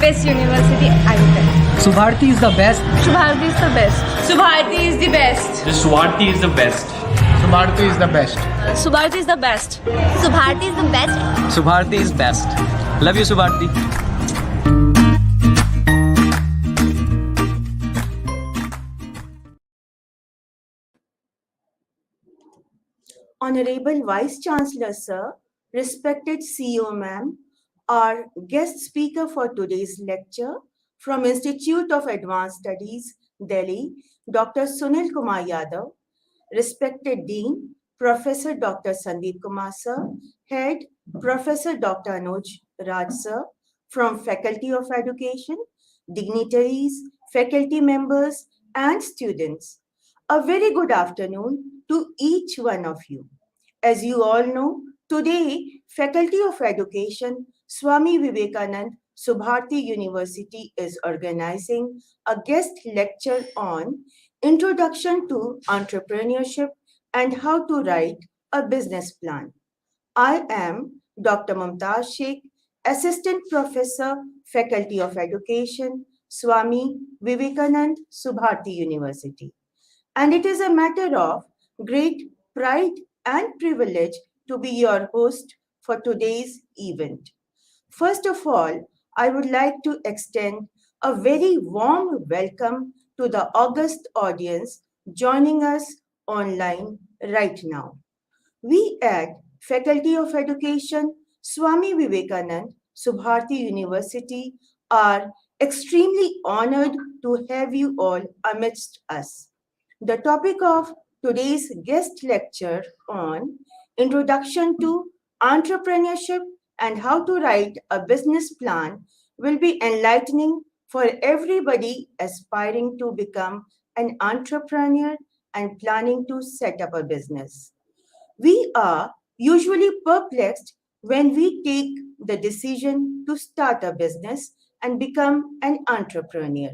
best university, I would tell. Subharti is the best. Subharti is the best. Subharti is the best. The Swati is the best. Subharti is the best. Subharti is the best. Subharti is the best. Subharti is best. Love you, Subharti. Honorable Vice Chancellor Sir, respected CEO Ma'am, our guest speaker for today's lecture from Institute of Advanced Studies, Delhi, Dr. Sunil Kumar Yadav, respected Dean, Professor Dr. Sandeep Kumar Sir, Head, Professor Dr. Anuj Raj Sir, from Faculty of Education, dignitaries, faculty members, and students. A very good afternoon to each one of you. As you all know, today, Faculty of Education, Swami Vivekanand Subharti University is organizing a guest lecture on Introduction to Entrepreneurship and How to Write a Business Plan. I am Dr. Mumtaz Sheikh, Assistant Professor, Faculty of Education, Swami Vivekanand Subharti University. And it is a matter of great pride and privilege to be your host for today's event. First of all, I would like to extend a very warm welcome to the august audience joining us online right now. We at Faculty of Education, Swami Vivekanand Subharti University are extremely honored to have you all amidst us. The topic of today's guest lecture on Introduction to Entrepreneurship and How to Write a Business Plan will be enlightening for everybody aspiring to become an entrepreneur and planning to set up a business. We are usually perplexed when we take the decision to start a business and become an entrepreneur,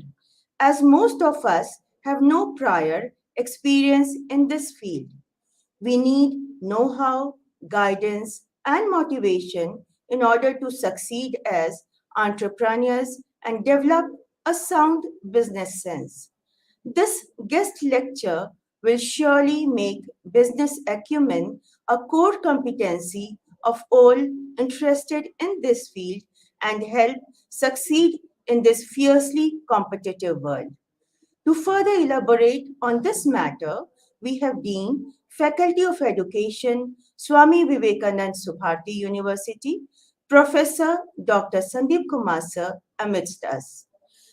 as most of us have no prior experience in this field. We need know-how, guidance, and motivation in order to succeed as entrepreneurs and develop a sound business sense. This guest lecture will surely make business acumen a core competency of all interested in this field and help succeed in this fiercely competitive world. To further elaborate on this matter, we have Dean, Faculty of Education, Swami Vivekanand Subharti University, Professor Dr. Sandeep Kumar Sir amidst us.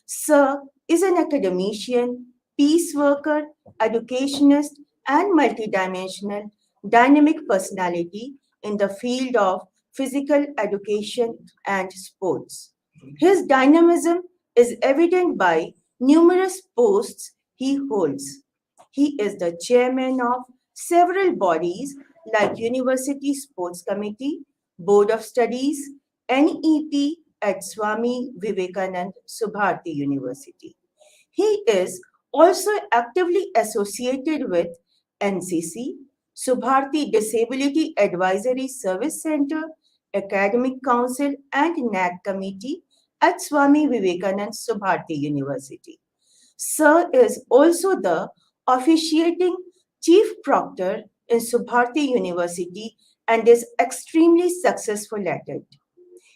Sir is an academician, peace worker, educationist, and multidimensional dynamic personality in the field of physical education and sports. His dynamism is evident by numerous posts he holds. He is the chairman of several bodies like University Sports Committee, Board of Studies, NEP at Swami Vivekanand Subharti University. He is also actively associated with NCC, Subharti Disability Advisory Service Center, Academic Council, and NAC Committee at Swami Vivekanand Subharti University. Sir is also the officiating Chief Proctor in Subharti University and is extremely successful at it.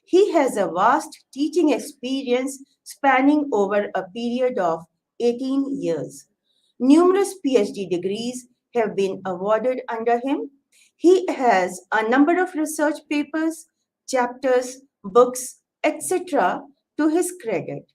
He has a vast teaching experience spanning over a period of 18 years. Numerous PhD degrees have been awarded under him. He has a number of research papers, chapters, books, etc. to his credit.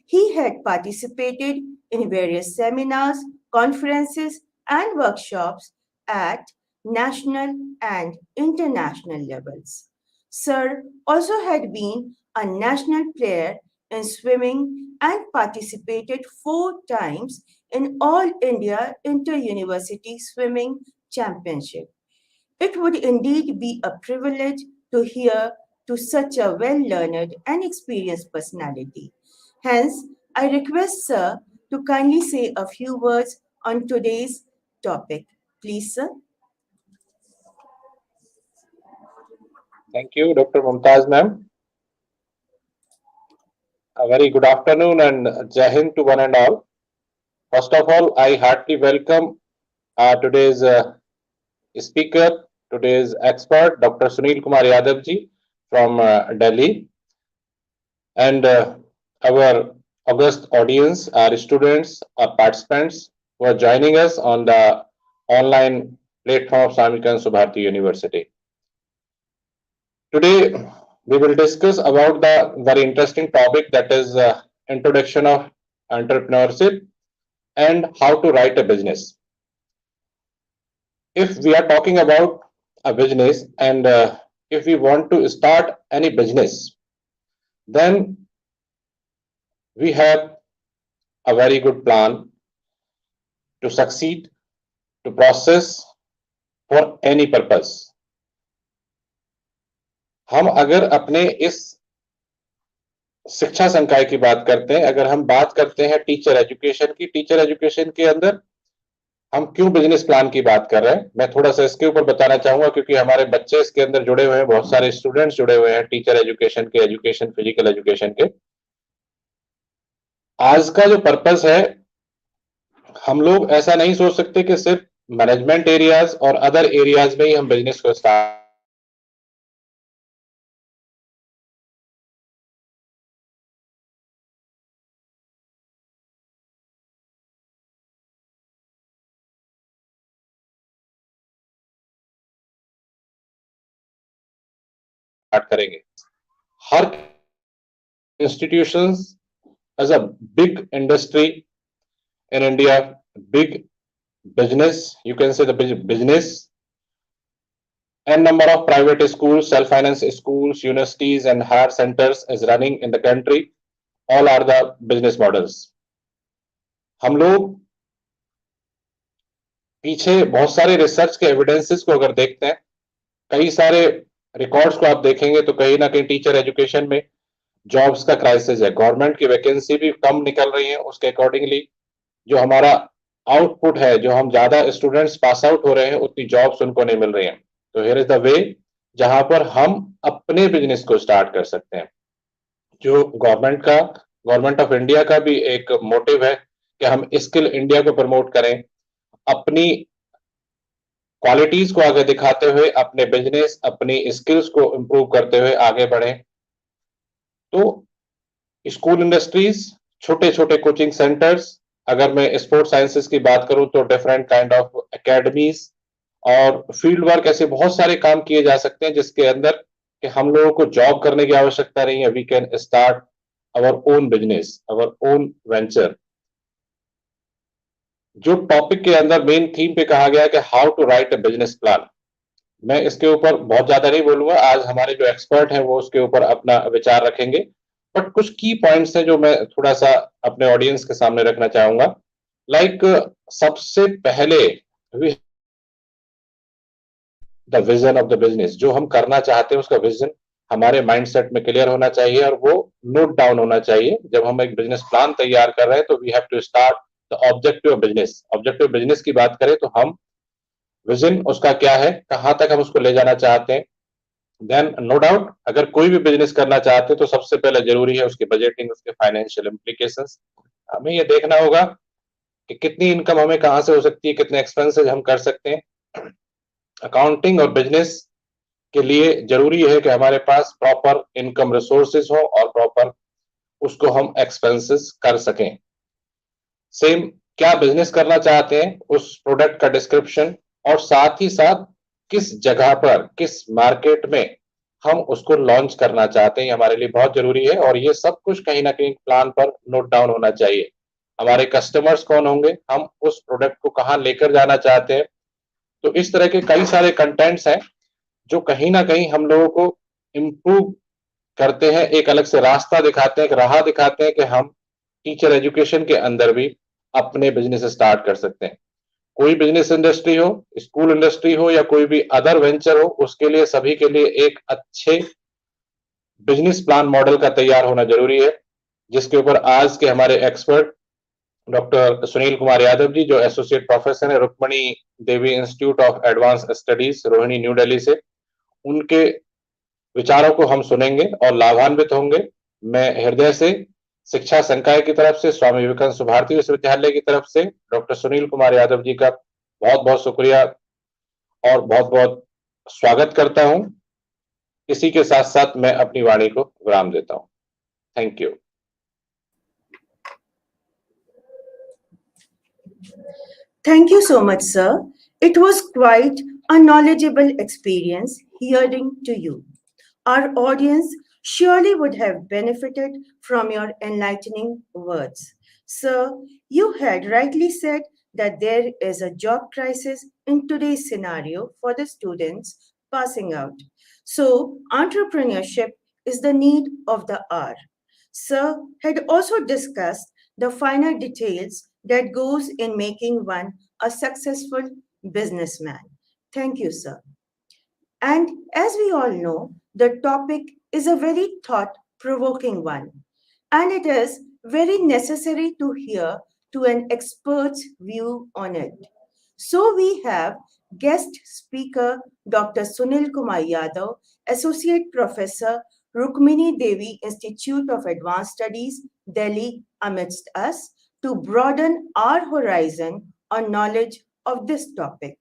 He had participated in various seminars, conferences, and workshops at national and international levels. Sir also had been a national player in swimming and participated 4 times in All India Inter-University Swimming Championship. It would indeed be a privilege to hear to such a well-learned and experienced personality. Hence, I request Sir to kindly say a few words on today's topic. Please, Sir. Thank you, Dr. Mumtaz ma'am. A very good afternoon and Jai Hind to one and all. First of all, I heartily welcome today's speaker, today's expert, Dr. Sunil Kumar Yadav ji from Delhi, and our august audience, our students, our participants who are joining us on the online platform of Swami Subharti University. Today, we will discuss about the very interesting topic, that is introduction of entrepreneurship and how to write a business. If we are talking about a business and if we want to start any business, then we have a very good plan to succeed, to process for any purpose. हम अगर अपने इस शिक्षा संकाय की बात करते हैं, अगर हम बात करते हैं टीचर एजुकेशन की, टीचर एजुकेशन के अंदर हम क्यों बिजनेस प्लान की बात कर रहे हैं, मैं थोड़ा सा इसके ऊपर बताना चाहूंगा, क्योंकि हमारे बच्चे इसके अंदर जुड़े हुए हैं, बहुत सारे स्टूडेंट्स जुड़े हुए हैं टीचर एजुकेशन के, एजुकेशन फिजिकल एजुकेशन के। आज का जो पर्पस है, हम लोग ऐसा नहीं सोच सकते कि सिर्फ मैनेजमेंट एरियाज और अदर एरियाज में ही हम बिजनेस को स्टार्ट करेंगे। हर institutions as a big industry in India, big business, you can say the business, and number of private schools, self-finance schools, universities and higher centers is running in the country. All are the business models. हम लोग पीछे बहुत सारे research के evidences को अगर देखते हैं, कई सारे रिकॉर्ड्स को आप देखेंगे तो कहीं ना कहीं टीचर एजुकेशन में जॉब्स का क्राइसिस है, गवर्नमेंट की वैकेंसी भी कम निकल रही है, उसके अकॉर्डिंगली जो हमारा आउटपुट है, जो हम ज्यादा स्टूडेंट्स पास आउट हो रहे हैं, उतनी जॉब्स उनको नहीं मिल रही हैं। तो हियर इज द वे जहां पर हम अपने बिजनेस को स्टार्ट कर सकते हैं। जो गवर्नमेंट ऑफ इंडिया का भी एक मोटिव है कि हम स्किल इंडिया को प्रमोट करें, अपनी क्वालिटीज को आगे दिखाते हुए अपने बिजनेस, अपनी स्किल्स को इंप्रूव करते हुए आगे बढ़े। तो स्कूल इंडस्ट्रीज, छोटे छोटे कोचिंग सेंटर्स, अगर मैं स्पोर्ट्स साइंसेस की बात करूं तो डिफरेंट काइंड ऑफ एकेडमीज और फील्ड वर्क, ऐसे बहुत सारे काम किए जा सकते हैं जिसके अंदर कि हम लोगों को जॉब करने की आवश्यकता नहीं है। We can start our own business, our own venture. जो टॉपिक के अंदर मेन थीम पे कहा गया है कि how to write a business plan, मैं इसके ऊपर बहुत ज्यादा नहीं बोलूंगा, आज हमारे जो एक्सपर्ट हैं वो उसके ऊपर अपना विचार रखेंगे, बट कुछ की पॉइंट्स हैं जो मैं थोड़ा सा अपने ऑडियंस के सामने रखना चाहूंगा। लाइक सबसे पहले the vision of the business, जो हम करना चाहते हैं उसका विजन हमारे माइंडसेट में क्लियर होना चाहिए और वो नोट डाउन होना चाहिए। जब हम एक बिजनेस प्लान तैयार कर रहे हैं तो we have to start the objective of business. Objective business की बात करें तो हम विजन उसका क्या है, कहां तक हम उसको ले जाना चाहते हैं। देन नो डाउट अगर कोई भी बिजनेस करना चाहते हैं तो सबसे पहले जरूरी है उसकी बजटिंग, उसके फाइनेंशियल इम्प्लीकेशंस। हमें ये देखना होगा कि कितनी इनकम हमें कहां से हो सकती है, कितने एक्सपेंसेस हम कर सकते हैं। अकाउंटिंग और बिजनेस के लिए जरूरी है कि हमारे पास प्रॉपर इनकम रिसोर्सेज हो और प्रॉपर उसको हम एक्सपेंसेस कर सकें। सेम क्या बिजनेस करना चाहते हैं, उस प्रोडक्ट का डिस्क्रिप्शन और साथ ही साथ किस जगह पर, किस मार्केट में हम उसको लॉन्च करना चाहते हैं, हमारे लिए बहुत जरूरी है। और ये सब कुछ कहीं ना कहीं प्लान पर नोट डाउन होना चाहिए। हमारे कस्टमर्स कौन होंगे, हम उस प्रोडक्ट को कहां लेकर जाना चाहते हैं। तो इस तरह के कई सारे कंटेंट्स हैं जो कहीं ना कहीं हम लोगों को इम्प्रूव करते हैं, एक अलग से रास्ता दिखाते हैं, एक राह दिखाते हैं कि हम टीचर एजुकेशन के अंदर भी अपने बिजनेस स्टार्ट कर सकते हैं। कोई बिजनेस इंडस्ट्री हो, स्कूल इंडस्ट्री हो या कोई भी अदर वेंचर हो, उसके लिए सभी के लिए एक अच्छे बिजनेस प्लान मॉडल का तैयार होना जरूरी है, जिसके ऊपर आज के हमारे एक्सपर्ट डॉक्टर सुनील कुमार यादव जी, जो एसोसिएट प्रोफेसर है Rukmani Devi institute of advance studies Rohini New Delhi से, उनके विचारों को हम सुनेंगे और लाभान्वित होंगे। मैं हृदय से शिक्षा संकाय की तरफ से, स्वामी विवेकानंद सुभारती विश्वविद्यालय की तरफ से डॉक्टर सुनील कुमार यादव जी का बहुत बहुत शुक्रिया और बहुत बहुत स्वागत करता हूं। इसी के साथ साथ मैं अपनी वाणी को विराम देता हूं। Thank you. Thank you so much, sir. It was quite a knowledgeable experience hearing to you. Our audience surely would have benefited from your enlightening words. Sir, you had rightly said that there is a job crisis in today's scenario for the students passing out. So, entrepreneurship is the need of the hour. Sir had also discussed the finer details that goes in making one a successful businessman. Thank you, sir. And as we all know, the topic is a very thought provoking one, and it is very necessary to hear to an expert's view on it. So we have guest speaker Dr. Sunil Kumar Yadav, Associate Professor, Rukmini Devi Institute of Advanced Studies, Delhi, amidst us to broaden our horizon on knowledge of this topic.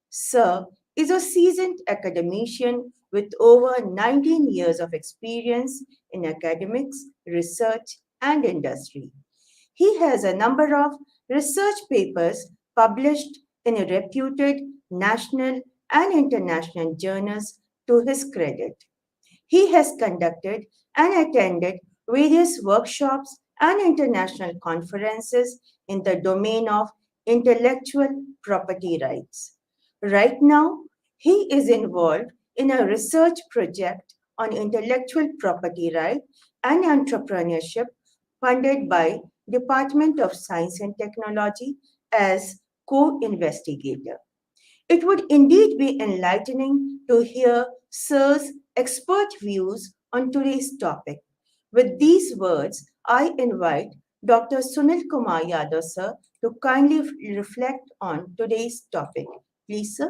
Sir is a seasoned academician with over 19 years of experience in academics, research, and industry. He has a number of research papers published in reputed national and international journals to his credit. He has conducted and attended various workshops and international conferences in the domain of intellectual property rights. Right now, he is involved in a research project on intellectual property right and entrepreneurship funded by Department of Science and Technology as co-investigator. It would indeed be enlightening to hear Sir's expert views on today's topic. With these words, I invite Dr. Sunil Kumar Yadav, sir, to kindly reflect on today's topic. Please, sir.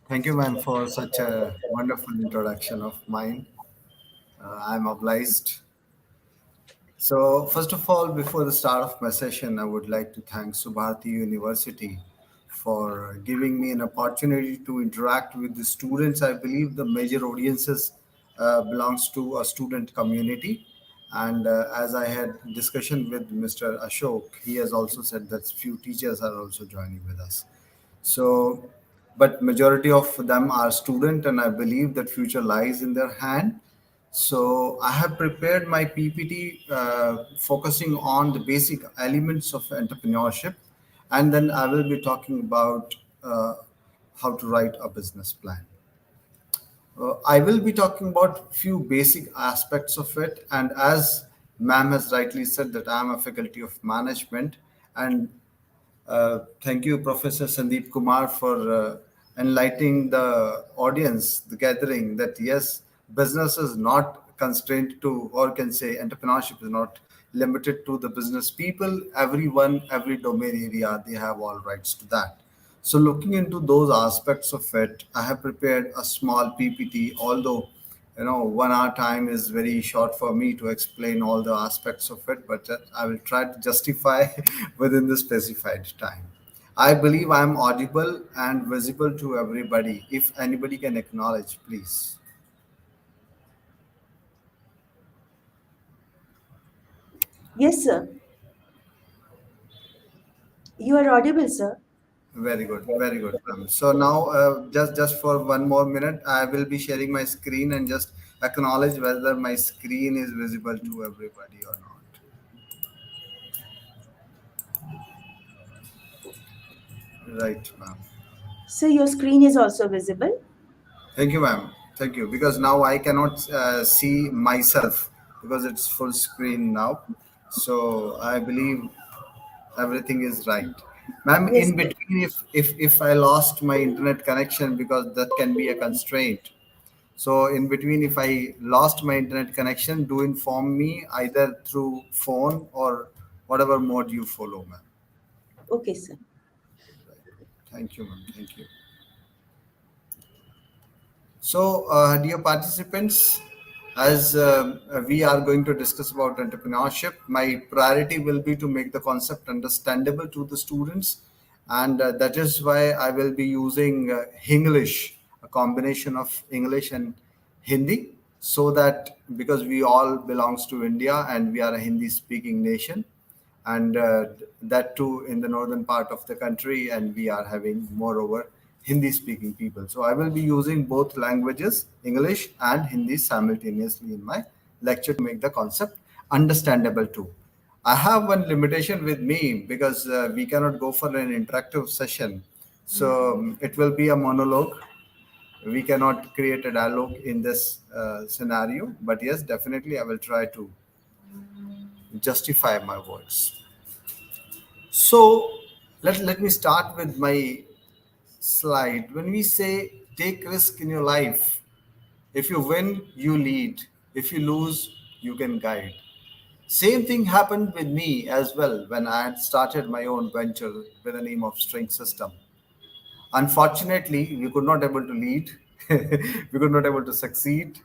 Thank you, ma'am, for such a wonderful introduction of mine. I'm obliged. So, first of all, before the start of my session, I would like to thank Subharti University for giving me an opportunity to interact with the students. I believe the major audiences belongs to a student community. And as I had discussion with Mr. Ashok, he has also said that few teachers are also joining with us. So, but majority of them are student, and I believe that future lies in their hand. So I have prepared my PPT focusing on the basic elements of entrepreneurship, and then I will be talking about how to write a business plan. I will be talking about few basic aspects of it, and as ma'am has rightly said that I am a faculty of management, and thank you, Professor Sandeep Kumar, for enlightening the audience, the gathering, that yes, business is not constrained to, or can say, entrepreneurship is not limited to the business people. Everyone, every domain area, they have all rights to that. So, looking into those aspects of it, I have prepared a small PPT, although 1 hour time is very short for me to explain all the aspects of it, but I will try to justify within the specified time. I believe I am audible and visible to everybody. If anybody can acknowledge, please. Yes, sir. You are audible, sir. Very good, ma'am. So now, just for 1 more minute, I will be sharing my screen and just acknowledge whether my screen is visible to everybody or not. Right, ma'am. So your screen is also visible. Thank you, ma'am. Thank you. Because now I cannot see myself because it's full screen now. So I believe everything is right. Ma'am, Yes, in sir. between, if I lost my internet connection, because that can be a constraint. So in between, if I lost my internet connection, do inform me either through phone or whatever mode you follow, ma'am. Okay, sir. Thank you, ma'am. Thank you. So, dear participants, as we are going to discuss about entrepreneurship, my priority will be to make the concept understandable to the students, and that is why I will be using Hinglish, a combination of English and Hindi, so that because we all belongs to India and we are a Hindi-speaking nation, and that too in the northern part of the country, and we are having moreover Hindi speaking people. So I will be using both languages, English and Hindi, simultaneously in my lecture to make the concept understandable too. I have one limitation with me because we cannot go for an interactive session, so it will be a monologue. We cannot create a dialogue in this scenario, but yes, definitely I will try to justify my words. So let me start with my slide. When we say take risk in your life, if you win, you lead. If you lose, you can guide. Same thing happened with me as well when I had started my own venture with the name of String System. Unfortunately, we could not able to lead. We could not able to succeed.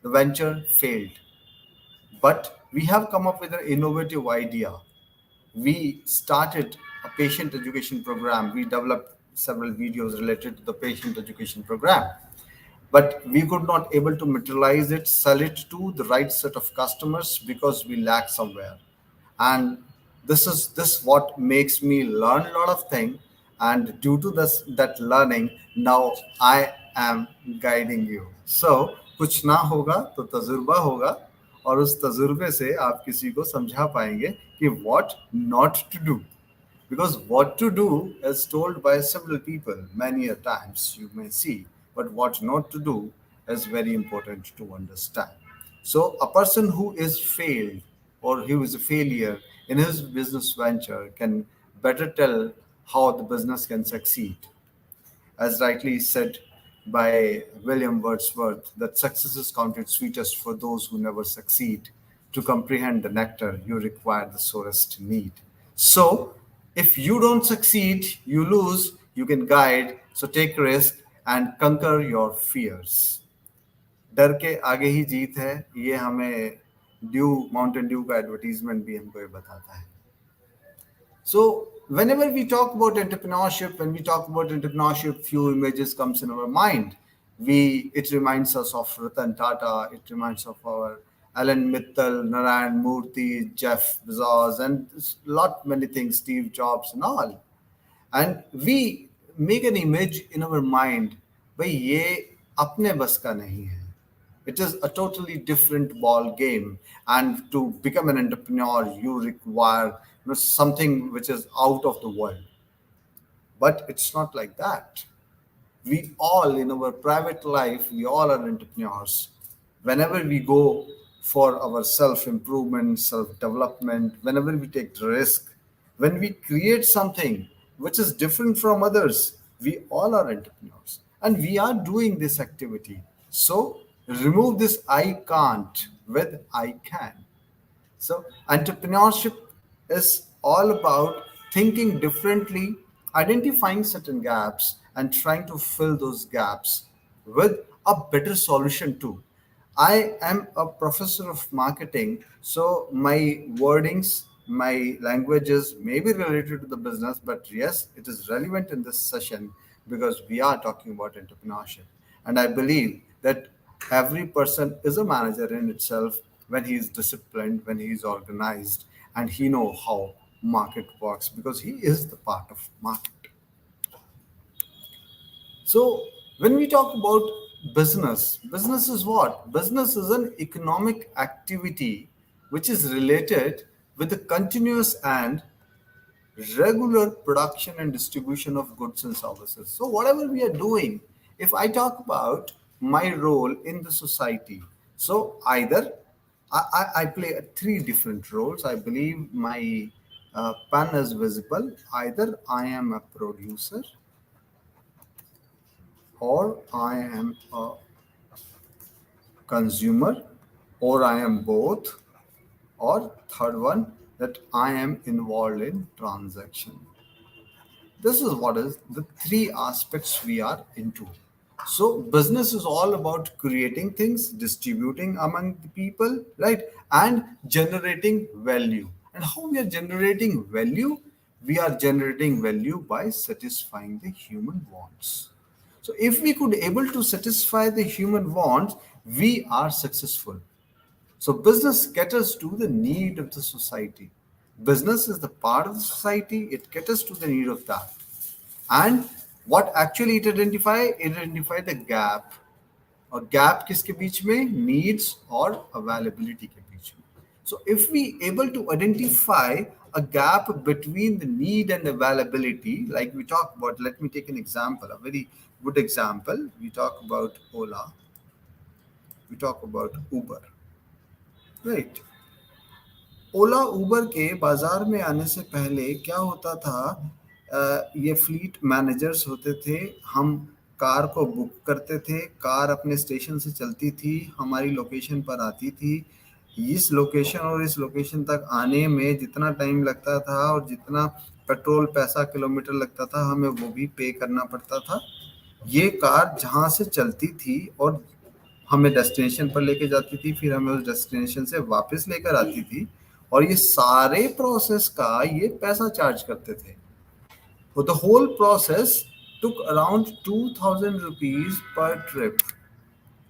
The venture failed. But we have come up with an innovative idea. We started a patient education program. We developed several videos related to the patient education program, but we could not able to materialize it, sell it to the right set of customers because we lack somewhere. And this what makes me learn a lot of things, and due to this that learning, now I am guiding you. So कुछ ना होगा तो तजुर्बा होगा, और उस तजुर्बे से आप किसी को समझा पाएंगे कि what not to do, because what to do is told by several people many a times you may see, but what not to do is very important to understand. So a person who is failed or who is a failure in his business venture can better tell how the business can succeed. As rightly said by William Wordsworth, that success is counted sweetest for those who never succeed. To comprehend the nectar, you require the sorest need. So, if you don't succeed, you lose, you can guide. So, take risk and conquer your fears. डर के आगे ही जीत है, ये हमें due Mountain Dew का advertisement भी हमको ये बताता है. So whenever we talk about entrepreneurship, when we talk about entrepreneurship, few images comes in our mind. It reminds us of Ratan Tata, it reminds of our Alan Mittal, Narayan Murthy, Jeff Bezos, and lot many things, Steve Jobs and all. And we make an image in our mind, भाई ये अपने बस का नहीं है. It is a totally different ball game, and to become an entrepreneur, you require something which is out of the world. But it's not like that. We all, in our private life, we all are entrepreneurs. Whenever we go for our self-improvement, self-development, whenever we take risk, when we create something which is different from others, we all are entrepreneurs. And we are doing this activity. So remove this I can't with I can. So, entrepreneurship is all about thinking differently, identifying certain gaps, and trying to fill those gaps with a better solution too. I am a professor of marketing, so my wordings, my languages may be related to the business, but yes, it is relevant in this session because we are talking about entrepreneurship. And I believe that every person is a manager in itself when he is disciplined, when he is organized, and he know how market works because he is the part of market. So when we talk about business, business is what? Business is an economic activity which is related with the continuous and regular production and distribution of goods and services. So whatever we are doing, if I talk about my role in the society, so either I play three different roles. I believe my pen is visible. Either I am a producer, or I am a consumer, or I am both, or third one, that I am involved in transaction. This is what is the three aspects we are into. So business is all about creating things, distributing among the people, right? And generating value. And how we are generating value? We are generating value by satisfying the human wants. So if we could able to satisfy the human wants, we are successful. So business caters to the need of the society. Business is the part of the society, it caters to the need of that. And what actually it identify the gap. और gap किसके बीच में? Needs और availability के बीच में. So if we able to identify a gap between the need and availability, like we talk about, let me take an example, a very good example. We talk about Ola, we talk about Uber, right? ओला उबर के बाजार में आने से पहले क्या होता था? ये फ्लीट मैनेजर्स होते थे, हम कार को बुक करते थे, कार अपने स्टेशन से चलती थी, हमारी लोकेशन पर आती थी, इस लोकेशन और इस लोकेशन तक आने में जितना टाइम लगता था और जितना पेट्रोल पैसा किलोमीटर लगता था हमें वो भी पे करना पड़ता था. ये कार जहाँ से चलती थी और हमें डेस्टिनेशन पर लेके जाती थी, फिर हमें उस डेस्टिनेशन से वापस लेकर आती थी, और ये सारे प्रोसेस का ये पैसा चार्ज करते थे. तो the whole process took around 2000 rupees per trip.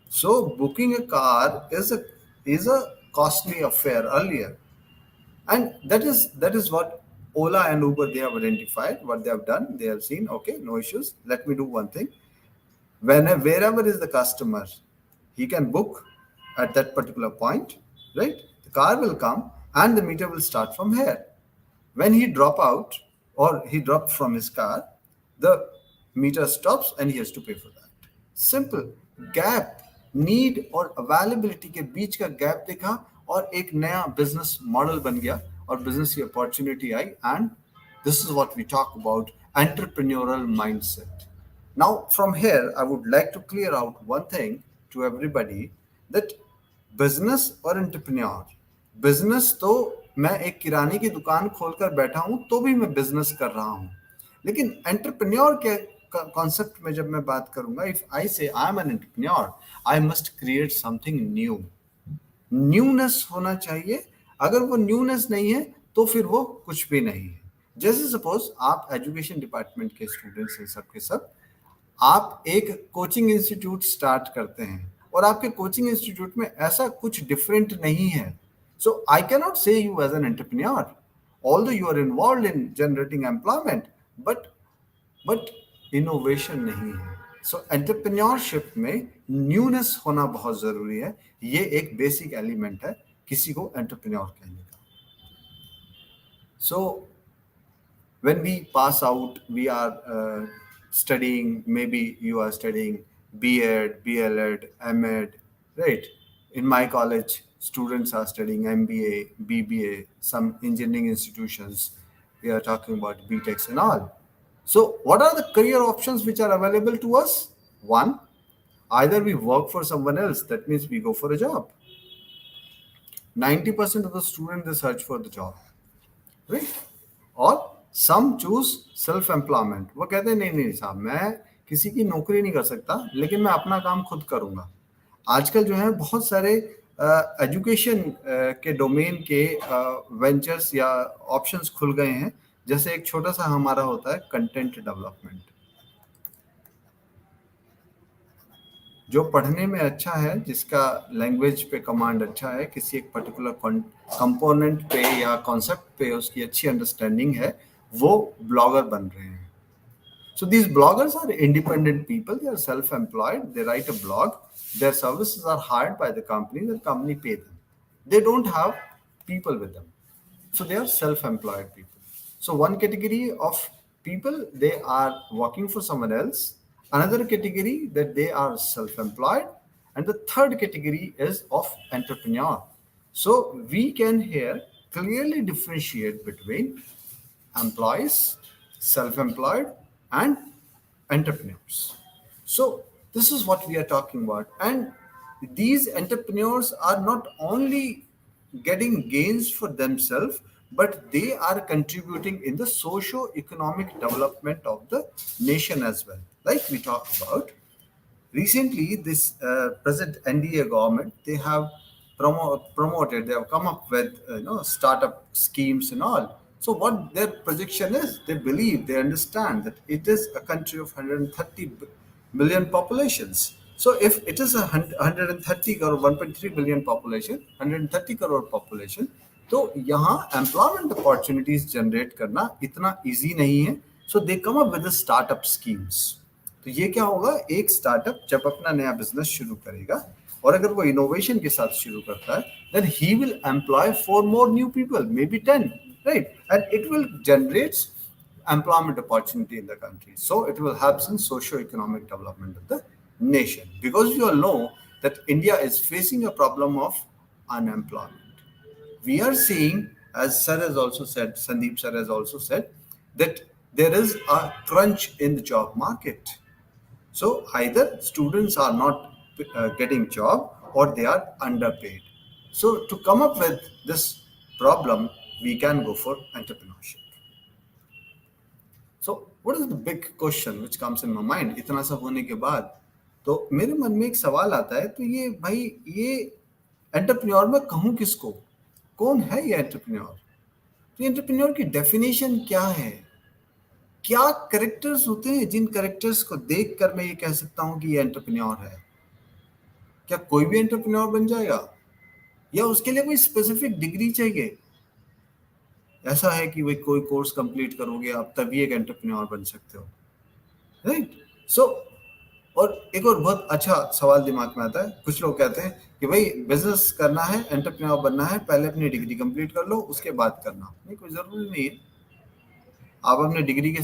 So booking a car is a costly affair earlier, and that is what Ola and Uber they have identified, what they have done. They have seen, okay, no issues, let me do one thing. Wherever is the customer, he can book at that particular point, right? The car will come and the meter will start from here. When he drop out or he dropped from his car, the meter stops and he has to pay for that. Simple. Gap, need और availability के बीच का gap देखा और एक नया business model बन गया और बिजनेस की अपॉर्चुनिटी आई. And this is what we talk about entrepreneurial mindset. Now, from here, I would like to clear out one thing to everybody, that business और entrepreneur. Business तो मैं एक किराने की दुकान खोलकर बैठा हूं तो भी मैं बिजनेस कर रहा हूं, लेकिन एंटरप्रेन्योर के कॉन्सेप्ट में जब मैं बात करूंगा, इफ आई से I am an entrepreneur, I must create something new. Newness होना चाहिए. अगर वो न्यूनेस नहीं है तो फिर वो कुछ भी नहीं है. जैसे सपोज आप एजुकेशन डिपार्टमेंट के स्टूडेंट्स हैं, सबके सब, आप एक कोचिंग इंस्टीट्यूट स्टार्ट करते हैं और आपके कोचिंग इंस्टीट्यूट में ऐसा कुछ डिफरेंट नहीं है. So I can not say you as an entrepreneur, although you are involve in generating employment, but innovation नहीं है. सो एंटरप्रेन्योरशिप में न्यूनेस होना बहुत जरूरी है. ये एक बेसिक एलिमेंट है किसी को एंटरप्रेन्योर कहने का. सो when we pass out, we are studying, maybe you are studying B.Ed, B.L.Ed, M.Ed, right? In my college, students are studying MBA, BBA, some engineering institutions, we are talking about B.Techs and all. So what are the career options which are available to us? One, either we work for someone else, that means we go for a job. 90% of the students, they search for the job, right? Or some choose self-employment. वो कहते हैं नहीं साहब, मैं किसी की नौकरी नहीं कर सकता, लेकिन मैं अपना काम खुद करूंगा. आजकल जो है बहुत सारे एजुकेशन के डोमेन के वेंचर्स या ऑप्शंस खुल गए हैं. जैसे एक छोटा सा हमारा होता है कंटेंट डेवलपमेंट. जो पढ़ने में अच्छा है, जिसका लैंग्वेज पे कमांड अच्छा है, किसी एक पर्टिकुलर कंपोनेंट पे या कॉन्सेप्ट पे उसकी अच्छी अंडरस्टैंडिंग है, वो ब्लॉगर बन रहे हैं. So these bloggers are independent people, they are self-employed, they write a blog, their services are hired by the company pay them. They don't have people with them. So they are self-employed people. So one category of people, they are working for someone else. Another category that they are self-employed. And the third category is of entrepreneur. So we can here clearly differentiate between employees, self-employed, and entrepreneurs. So this is what we are talking about. And these entrepreneurs are not only getting gains for themselves, but they are contributing in the socio-economic development of the nation as well. Like we talk about, recently this present NDA government, they have promoted, they have come up with startup schemes and all. So what their projection is, they believe, they understand that it is a country of 130 million populations. So if it is a 130 crore, 1.3 billion population, 130 crore population, तो यहाँ employment opportunities generate करना इतना easy नहीं है. So they come up with startup schemes. तो ये क्या होगा, एक स्टार्टअप जब अपना नया बिजनेस शुरू करेगा और अगर वो इनोवेशन के साथ शुरू करता है, then he will employ 4 more new people, maybe 10, right? And it will generate employment opportunity in the country. So it will help in socio-economic development of the nation. Because you all know that India is facing a problem of unemployment. We are seeing, as sir has also said, Sandeep sir has also said, that there is a crunch in the job market. So either students are not getting job or they are underpaid. So to come up with this problem, we can go for entrepreneurship. So what is the big question which comes in my mind? इतना सब होने के बाद तो मेरे मन में एक सवाल आता है, तो ये भाई ये एंटरप्रेन्योर में कहूँ किसको, कौन है ये एंटरप्रेन्योर? तो एंटरप्रेन्योर की डेफिनेशन क्या है? क्या कैरेक्टर्स होते हैं जिन कैरेक्टर्स को देखकर मैं ये कह सकता हूँ कि ये एंटरप्रेन्योर है? क्या कोई भी एंटरप्रेन्योर बन जाएगा या उसके लिए कोई स्पेसिफिक डिग्री चाहिए? ऐसा है कि भाई कोई कोर्स कंप्लीट करोगे आप तभी एक एंटरप्रेन्योर बन सकते हो, राइट? सो और एक और बहुत अच्छा सवाल दिमाग में आता है, कुछ लोग कहते हैं कि भाई बिजनेस करना है, एंटरप्रेन्योर बनना है, पहले अपनी डिग्री कंप्लीट कर लो, उसके बाद करना. नहीं, कोई जरूरी नहीं है. आप अपने डिग्री के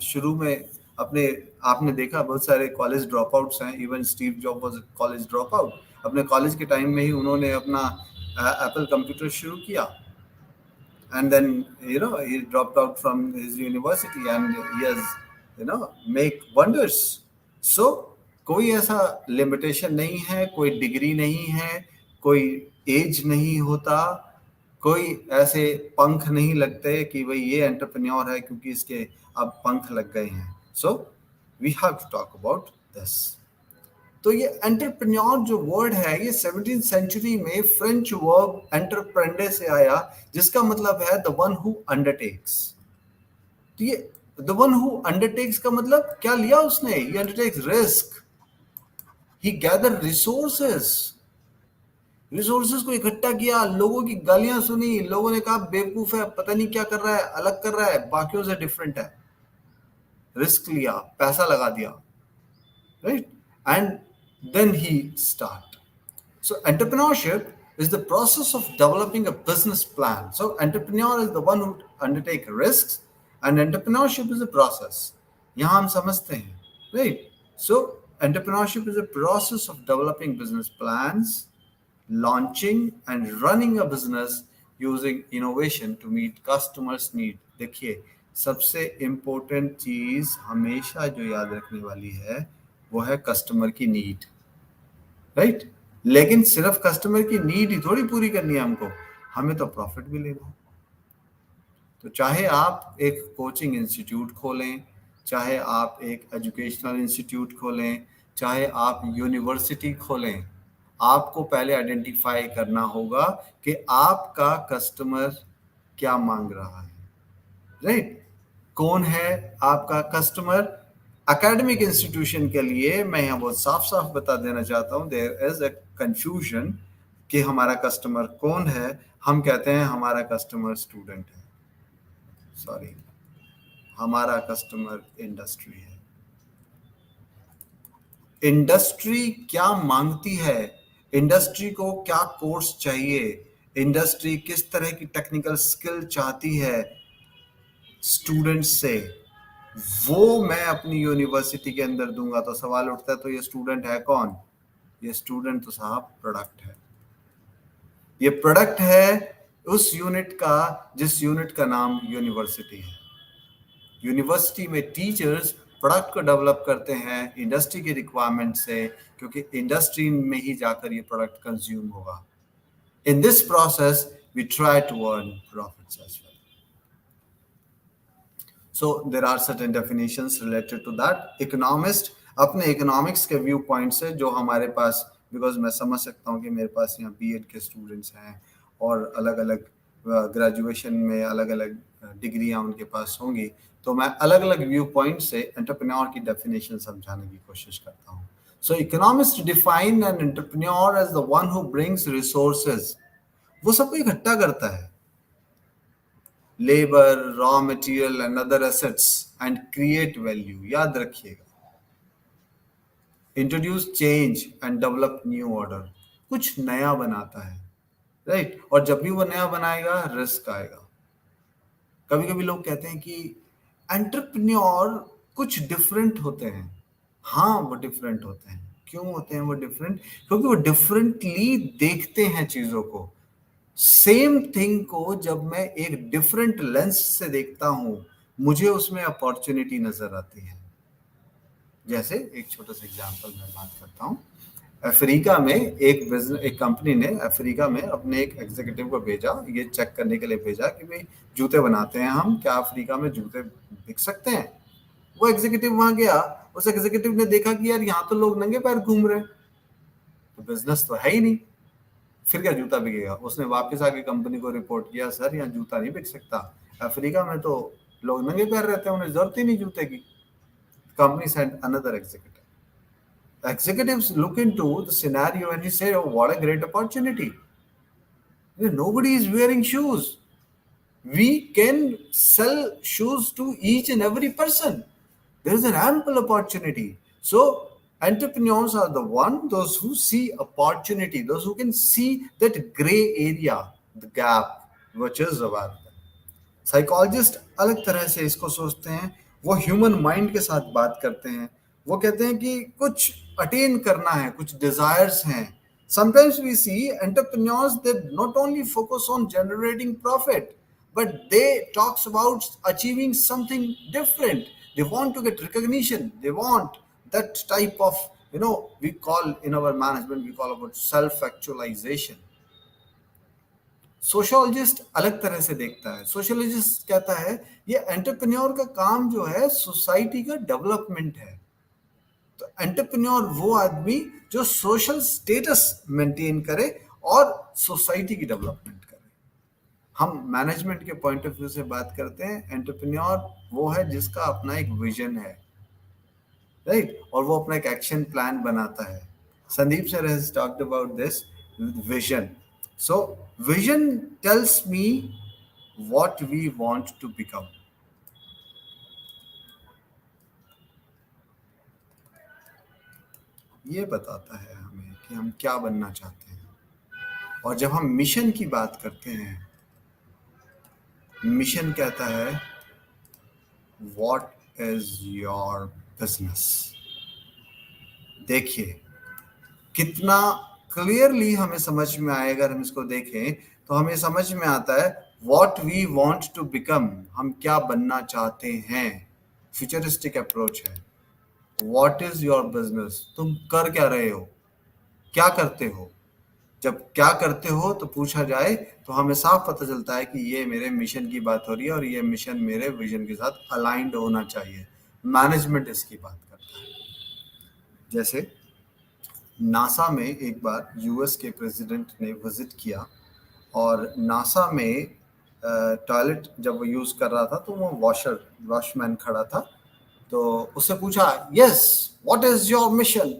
शुरू में आपने देखा बहुत सारे कॉलेज ड्रॉप आउट्स हैं. Even Steve job was college drop out. अपने कॉलेज के टाइम में ही उन्होंने अपना एप्पल कंप्यूटर शुरू किया, and then he dropped out from his university and he has make wonders. So कोई ऐसा लिमिटेशन नहीं है, कोई डिग्री नहीं है, कोई एज नहीं होता, कोई ऐसे पंख नहीं लगते कि भाई ये एंटरप्रेन्योर है क्योंकि इसके अब पंख लग गए हैं. So we have to talk about this. तो ये एंटरप्रेन्योर जो वर्ड है, ये 17th सेंचुरी में फ्रेंच वर्ब एंटरप्रेंडे से आया, जिसका मतलब है द वन हु अंडरटेक्स. तो ये द वन हु अंडरटेक्स का मतलब क्या लिया उसने? ही अंडरटेक्स रिस्क, ही गैदर रिसोर्सेस को इकट्ठा किया, लोगों की गालियां सुनी, लोगों ने कहा बेवकूफ है, पता नहीं क्या कर रहा है, अलग कर रहा है, बाकियों से डिफरेंट है. रिस्क लिया, पैसा लगा दिया, right? And then he start. So entrepreneurship is the process of developing a business plan. So entrepreneur is the one who undertake risks and entrepreneurship is a process. यहाँ हम समझते हैं, right? So entrepreneurship is a process of developing business plans, launching and running a business using innovation to meet customers' need. देखिए, सबसे important चीज हमेशा जो याद रखने वाली है वो है कस्टमर की नीड, राइट? लेकिन सिर्फ कस्टमर की नीड ही थोड़ी पूरी करनी है हमको, हमें तो प्रॉफिट भी लेना है. तो चाहे आप एक कोचिंग इंस्टीट्यूट खोलें, चाहे आप एक एजुकेशनल इंस्टीट्यूट खोलें, चाहे आप यूनिवर्सिटी खोलें, आपको पहले आइडेंटिफाई करना होगा कि आपका कस्टमर क्या मांग रहा है, राइट? कौन है आपका कस्टमर? एकेडमिक इंस्टीट्यूशन के लिए मैं यहाँ बहुत साफ साफ बता देना चाहता हूँ, देयर इज अ कंफ्यूजन कि हमारा कस्टमर कौन है. हम कहते हैं हमारा कस्टमर स्टूडेंट है, सॉरी, हमारा कस्टमर इंडस्ट्री है. इंडस्ट्री क्या मांगती है, इंडस्ट्री को क्या कोर्स चाहिए, इंडस्ट्री किस तरह की टेक्निकल स्किल चाहती है स्टूडेंट्स से, वो मैं अपनी यूनिवर्सिटी के अंदर दूंगा. तो सवाल उठता है, तो ये स्टूडेंट है कौन? ये स्टूडेंट तो साहब प्रोडक्ट है. ये प्रोडक्ट है उस यूनिट का जिस यूनिट का नाम यूनिवर्सिटी है. यूनिवर्सिटी में टीचर्स प्रोडक्ट को डेवलप करते हैं इंडस्ट्री के रिक्वायरमेंट से, क्योंकि इंडस्ट्री में ही जाकर ये प्रोडक्ट कंज्यूम होगा. In this process we try to earn profits as well. So there are certain definitions related to that. Economist अपने इकोनॉमिक्स के व्यू पॉइंट से, जो हमारे पास, बिकॉज मैं समझ सकता हूँ कि मेरे पास यहाँ बीएड के स्टूडेंट्स हैं और अलग अलग ग्रेजुएशन में अलग अलग डिग्रियाँ उनके पास होंगी, तो मैं अलग अलग व्यू पॉइंट से एंटरप्रेन्योर की डेफिनेशन समझाने की कोशिश करता हूँ. So economist define an entrepreneur as the one who brings resources. वो सबको इकट्ठा करता है, labour, raw material and other assets, and create value. याद रखिएगा, introduce change and develop new order. कुछ नया बनाता है, राइट. और जब भी वो नया बनाएगा रिस्क आएगा. कभी कभी लोग कहते हैं कि एंटरप्रेन्योर कुछ डिफरेंट होते हैं. हाँ, वो डिफरेंट होते हैं. क्यों होते हैं वो डिफरेंट? क्योंकि वो डिफरेंटली देखते हैं चीजों को. सेम थिंग को जब मैं एक डिफरेंट लेंस से देखता हूं, मुझे उसमें अपॉर्चुनिटी नजर आती है. जैसे एक छोटा सा एग्जांपल मैं बात करता हूं. अफ्रीका में एक कंपनी ने अफ्रीका में अपने एक एग्जीक्यूटिव को भेजा, ये चेक करने के लिए भेजा कि भाई जूते बनाते हैं हम, क्या अफ्रीका में जूते बिक सकते हैं. वो एग्जीक्यूटिव वहां गया. उस एग्जीक्यूटिव ने देखा कि यार यहाँ तो लोग नंगे पैर घूम रहे हैं, तो बिजनेस तो है ही नहीं, फिर क्या जूता बिकेगा. उसने वापस आके कंपनी को रिपोर्ट किया, सर यहाँ जूता नहीं बिक सकता, अफ्रीका में तो लोग नंगे पैर रहते हैं, उन्हें जरूरत ही नहीं जूते की. Company send another executive. Executives look into the scenario and he say, oh, what a great opportunity. Nobody is wearing shoes. We can sell shoes to each and every person. There is an ample opportunity. So entrepreneurs are the one, those who see opportunity, those who can see that gray area, the gap, which is available. Psychologist अलग तरह से इसको सोचते हैं. वो human mind के साथ बात करते हैं. वो कहते हैं कि कुछ अटेन करना है, कुछ डिजायर्स हैं. Sometimes we see entrepreneurs they not only focus on generating profit, but they talks about achieving something different. They want to get recognition. They want that type of, we call in our management, we call about self actualisation. Sociologist अलग तरह से देखता है. Sociologist कहता है ये entrepreneur का काम जो है सोसाइटी का डेवलपमेंट है. तो एंटरप्रेन्योर वो आदमी जो सोशल स्टेटस मेंटेन करे और सोसाइटी की डेवलपमेंट करे. हम मैनेजमेंट के पॉइंट ऑफ व्यू से बात करते हैं. एंटरप्रेन्योर वो है जिसका अपना एक विजन है, राइट, और वो अपना एक एक्शन प्लान बनाता है. Sandeep sir has talked about this vision. So vision tells me what we want to become. ये बताता है हमें कि हम क्या बनना चाहते हैं. और जब हम मिशन की बात करते हैं, मिशन कहता है what is your business. देखिए कितना क्लियरली हमें समझ में आएगा. अगर हम इसको देखें तो हमें समझ में आता है what we want to become, हम क्या बनना चाहते हैं. फ्यूचरिस्टिक अप्रोच है. व्हाट इज योर बिजनेस, तुम कर क्या रहे हो, क्या करते हो. जब क्या करते हो तो पूछा जाए तो हमें साफ पता चलता है कि ये मेरे मिशन की बात हो रही है और ये मिशन मेरे विजन के साथ अलाइंड होना चाहिए. मैनेजमेंट इसकी बात करता है. जैसे नासा में एक बार यूएस के प्रेसिडेंट ने विजिट किया और नासा में टॉयलेट जब वो यूज कर रहा था तो वो वॉशमैन खड़ा था. तो उससे पूछा, yes what is your mission.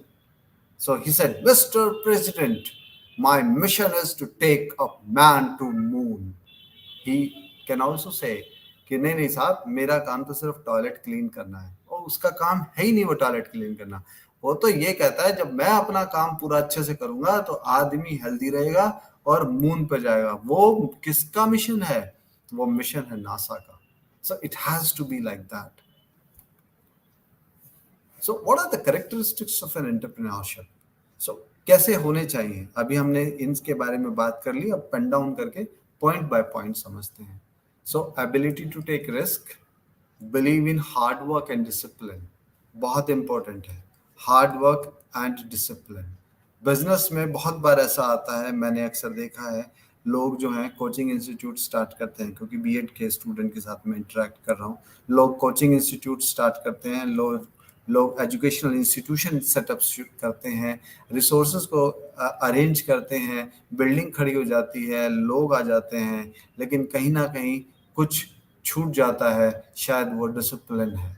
So he said, mister president, my mission is to take a man to moon. He can also say कि नहीं साहब, मेरा काम तो सिर्फ टॉयलेट क्लीन करना है. और उसका काम है ही नहीं वो टॉयलेट क्लीन करना. वो तो ये कहता है जब मैं अपना काम पूरा अच्छे से करूंगा तो आदमी हेल्दी रहेगा और मून पे जाएगा. वो किसका मिशन है? वो मिशन है नासा का. So it has to be like that. So what are the characteristics of an entrepreneurship. So कैसे होने चाहिए, अभी हमने इनके बारे में बात कर ली. अब पेन डाउन करके पॉइंट बाय पॉइंट समझते हैं. So ability to take risk, believe in hard work and discipline, बहुत इंपॉर्टेंट है. Hard work and discipline. Business में बहुत बार ऐसा आता है, मैंने अक्सर देखा है, लोग जो हैं कोचिंग इंस्टीट्यूट स्टार्ट करते हैं, क्योंकि बीएड के स्टूडेंट के साथ मैं इंटरेक्ट कर रहा हूँ. लोग कोचिंग इंस्टीट्यूट स्टार्ट करते हैं, लोग एजुकेशनल इंस्टीट्यूशन सेटअप करते हैं, रिसोर्सेज को अरेंज करते हैं, बिल्डिंग खड़ी हो जाती है, लोग आ जाते हैं, लेकिन कहीं ना कहीं कुछ छूट जाता है, शायद वो डिसिप्लिन है।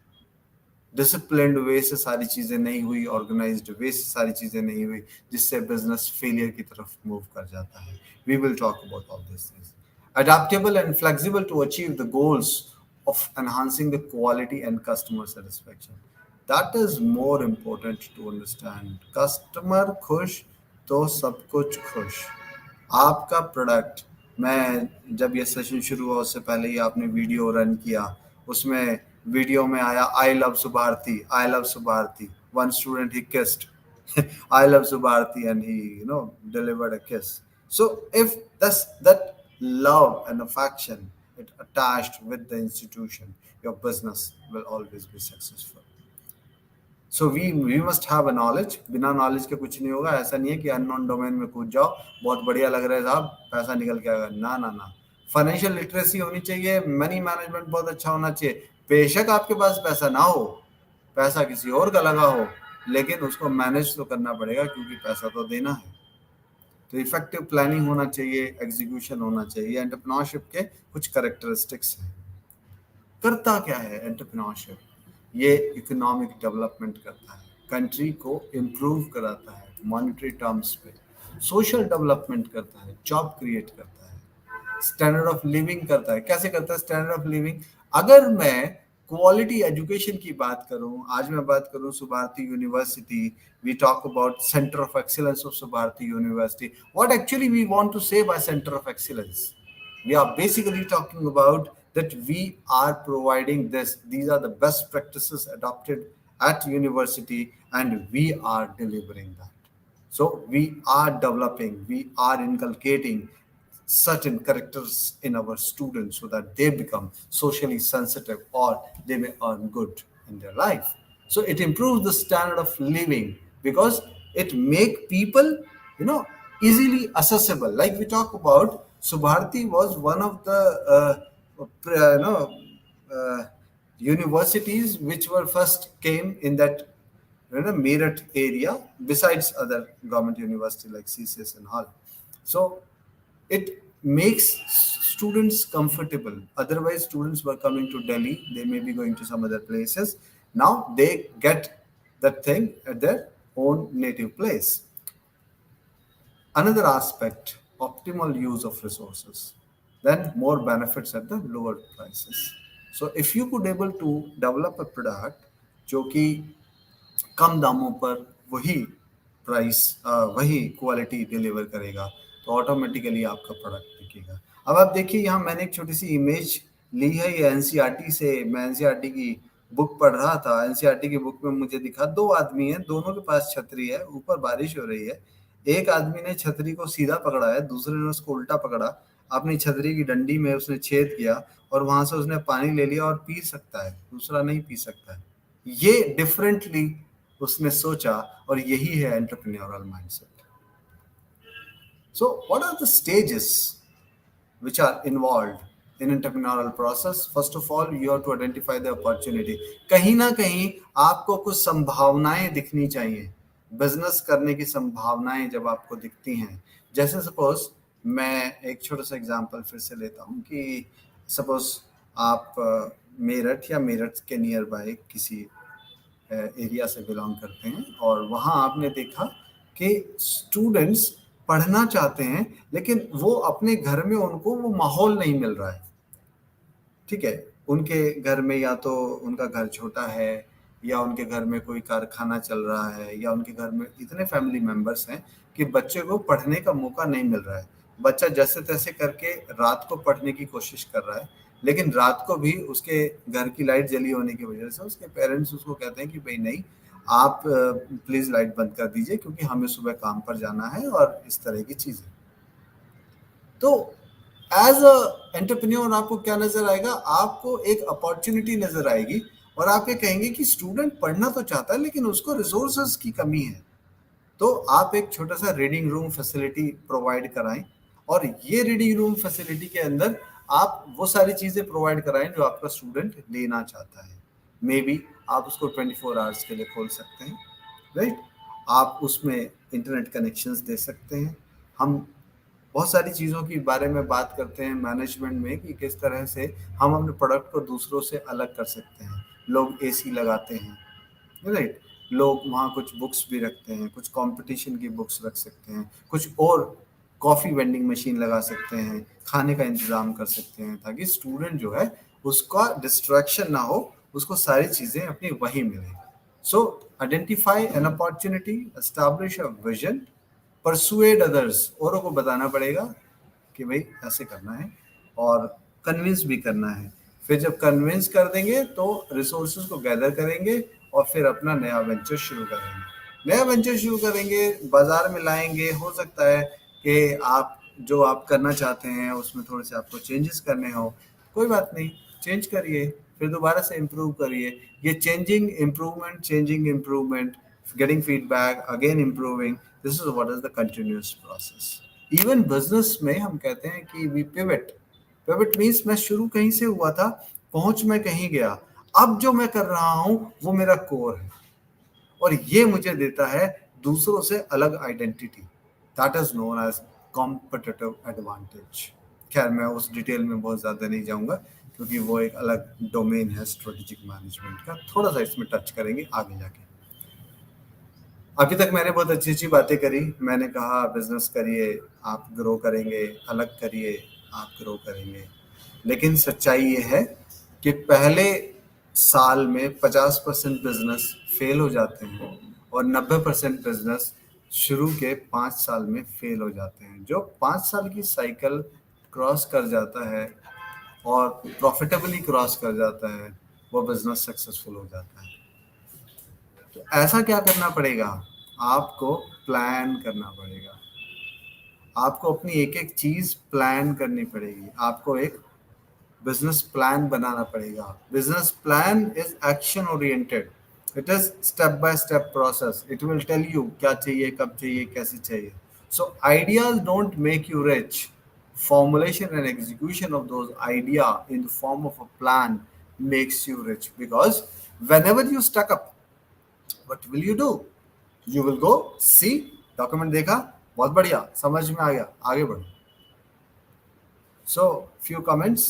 डिसिप्लिन्ड वे से सारी चीज़ें नहीं हुई, ऑर्गेनाइज्ड वे से सारी चीज़ें नहीं हुई, जिससे बिजनेस फेलियर की तरफ मूव कर जाता है। We will talk about all this things. Adaptable and flexible to achieve the goals of enhancing the quality and customer satisfaction. That is more important to understand. Customer खुश तो सब कुछ खुश। आपका प्रोडक्ट, मैं जब ये सेशन शुरू हुआ उससे पहले ही आपने वीडियो रन किया, उसमें वीडियो में आया I love Subharti, I love Subharti, one student he kissed I love Subharti and he delivered a kiss. So if that love and affection it attached with the institution, your business will always be successful. So we must have a knowledge. बिना knowledge के कुछ नहीं होगा। ऐसा नहीं है कि unknown domain में कूद जाओ, बहुत बढ़िया लग रहा है साहब, पैसा निकल के आएगा, ना ना ना। फाइनेंशियल लिटरेसी होनी चाहिए, मनी मैनेजमेंट बहुत अच्छा होना चाहिए। बेशक आपके पास पैसा ना हो, पैसा किसी और का लगा हो, लेकिन उसको मैनेज तो करना पड़ेगा क्योंकि पैसा तो देना है। तो इफेक्टिव प्लानिंग होना चाहिए, एग्जीक्यूशन होना चाहिए। एंटरप्रेन्योरशिप के कुछ कैरेक्टरिस्टिक्स हैं। करता क्या है एंटरप्रेन्योरशिप? ये इकोनॉमिक डेवलपमेंट करता है, कंट्री को इम्प्रूव कराता है मॉनेटरी टर्म्स पे, सोशल डेवलपमेंट करता है, जॉब क्रिएट करता है, स्टैंडर्ड ऑफ लिविंग करता है। कैसे करता है स्टैंडर्ड ऑफ लिविंग? अगर मैं क्वालिटी एजुकेशन की बात करूं, आज मैं बात करूं Subharti university, we talk about centre of excellence of Subharti university. What actually we want to say by centre of excellence? We are basically talking about that we are providing this. These are the best practices adopted at university and we are delivering that. So we are developing, we are inculcating certain characters in our students so that they become socially sensitive or they may earn good in their life. So it improves the standard of living because it make people, easily accessible. Like we talk about, Subharti was one of the universities which were first came in that Meerut area, besides other government university like CCS and all. So it makes students comfortable. Otherwise, students were coming to Delhi, they may be going to some other places. Now they get that thing at their own native place. Another aspect, optimal use of resources, then more benefits at the lower prices. So if you could able to develop a product जो कि कम दामों पर वही price वही quality deliver करेगा, तो automatically आपका product बिकेगा। अब आप देखिए, यहाँ मैंने एक छोटी सी इमेज ली है, ये एनसीईआरटी से, मैं एनसीईआरटी की बुक पढ़ रहा था। एनसीईआरटी की बुक में मुझे दिखा दो आदमी हैं, दोनों के पास छतरी है, ऊपर बारिश हो रही है। एक आदमी ने छतरी को सीधा पकड़ा है, दूसरे ने उसको उल्टा पकड़ा, अपनी छतरी की डंडी में उसने छेद किया और वहां से उसने पानी ले लिया और पी सकता है, दूसरा नहीं पी सकता है। ये डिफरेंटली उसने सोचा, और यही है entrepreneurial mindset. So what are the stages which are involved in entrepreneurial process? First of all, you have to identify the opportunity. कहीं ना कहीं आपको कुछ संभावनाएं दिखनी चाहिए। बिजनेस करने की संभावनाएं जब आपको दिखती हैं, जैसे सपोज मैं एक छोटा सा एग्जांपल फिर से लेता हूं कि सपोज आप मेरठ या मेरठ के नियर बाय किसी एरिया से बिलोंग करते हैं और वहां आपने देखा कि स्टूडेंट्स पढ़ना चाहते हैं, लेकिन वो अपने घर में उनको वो माहौल नहीं मिल रहा है। ठीक है, उनके घर में या तो उनका घर छोटा है, या उनके घर में कोई कारखाना चल रहा है, या उनके घर में इतने फैमिली मेंबर्स हैं कि बच्चे को पढ़ने का मौका नहीं मिल रहा है। बच्चा जैसे तैसे करके रात को पढ़ने की कोशिश कर रहा है, लेकिन रात को भी उसके घर की लाइट जली होने की वजह से उसके पेरेंट्स उसको कहते हैं कि भाई नहीं, आप प्लीज लाइट बंद कर दीजिए क्योंकि हमें सुबह काम पर जाना है, और इस तरह की चीजें। तो एज अ एंटरप्रेन्योर आपको क्या नजर आएगा? आपको एक अपॉर्चुनिटी नजर आएगी और आप ये कहेंगे कि स्टूडेंट पढ़ना तो चाहता है लेकिन उसको रिसोर्सेज की कमी है, तो आप एक छोटा सा रीडिंग रूम फैसिलिटी प्रोवाइड कराएं, और ये रीडिंग रूम फैसिलिटी के अंदर आप वो सारी चीजें प्रोवाइड कराएं जो आपका स्टूडेंट लेना चाहता है। मे बी आप उसको 24 आवर्स के लिए खोल सकते हैं, राइट? आप उसमें इंटरनेट कनेक्शंस दे सकते हैं। हम बहुत सारी चीज़ों के बारे में बात करते हैं मैनेजमेंट में कि किस तरह से हम अपने प्रोडक्ट को दूसरों से अलग कर सकते हैं। लोग एसी लगाते हैं, राइट? लोग वहाँ कुछ बुक्स भी रखते हैं, कुछ कंपटीशन की बुक्स रख सकते हैं, कुछ और कॉफ़ी वेंडिंग मशीन लगा सकते हैं, खाने का इंतज़ाम कर सकते हैं, ताकि स्टूडेंट जो है उसका डिस्ट्रैक्शन ना हो, उसको सारी चीज़ें अपनी वहीं मिलें। सो identify an opportunity, establish a vision, persuade others, औरों को बताना पड़ेगा कि भाई ऐसे करना है, और कन्विंस भी करना है। फिर जब कन्विंस कर देंगे तो रिसोर्सेज को गैदर करेंगे और फिर अपना नया वेंचर शुरू करेंगे। नया वेंचर शुरू करेंगे, बाजार में लाएंगे। हो सकता है कि आप जो आप करना चाहते हैं उसमें थोड़े से आपको चेंजेस करने हो, कोई बात नहीं, चेंज करिए, फिर दोबारा से इम्प्रूव करिए। ये changing improvement, getting feedback, again improving, this is what is the continuous process. Even business में हम कहते हैं कि वी पिवट। पिवट मीन्स मैं शुरू कहीं से हुआ था, पहुंच मैं कहीं गया, अब जो मैं कर रहा हूं वो मेरा कोर है, और ये मुझे देता है दूसरों से अलग identity. That is known as competitive advantage. खैर, मैं उस डिटेल में बहुत ज़्यादा नहीं जाऊंगा क्योंकि वो एक अलग डोमेन है स्ट्रेटेजिक मैनेजमेंट का। थोड़ा सा इसमें टच करेंगे आगे जाके। अभी तक मैंने बहुत अच्छी अच्छी बातें करी। मैंने कहा बिजनेस करिए, आप ग्रो करेंगे, अलग करिए, आप ग्रो करेंगे। लेकिन सच्चाई ये है कि पहले साल में 50% बिजनेस फेल हो जाते हैं और 90% बिजनेस शुरू के 5 साल में फेल हो जाते हैं। जो 5 साल की साइकिल क्रॉस कर जाता है और प्रॉफिटेबली क्रॉस कर जाता है, वो बिजनेस सक्सेसफुल हो जाता है। तो ऐसा क्या करना पड़ेगा? आपको प्लान करना पड़ेगा। आपको अपनी एक एक चीज प्लान करनी पड़ेगी। आपको एक बिजनेस प्लान बनाना पड़ेगा। Business plan is action oriented. It is step by step process. It will tell you क्या चाहिए, कब चाहिए, कैसे चाहिए। So ideas don't make you rich. Formulation and execution of those idea in the form of a plan makes you rich, because whenever you stuck up, what will you do? You will go see document, देखा, बहुत बढ़िया, समझ में आ गया, आगे बढ़ो. So few comments.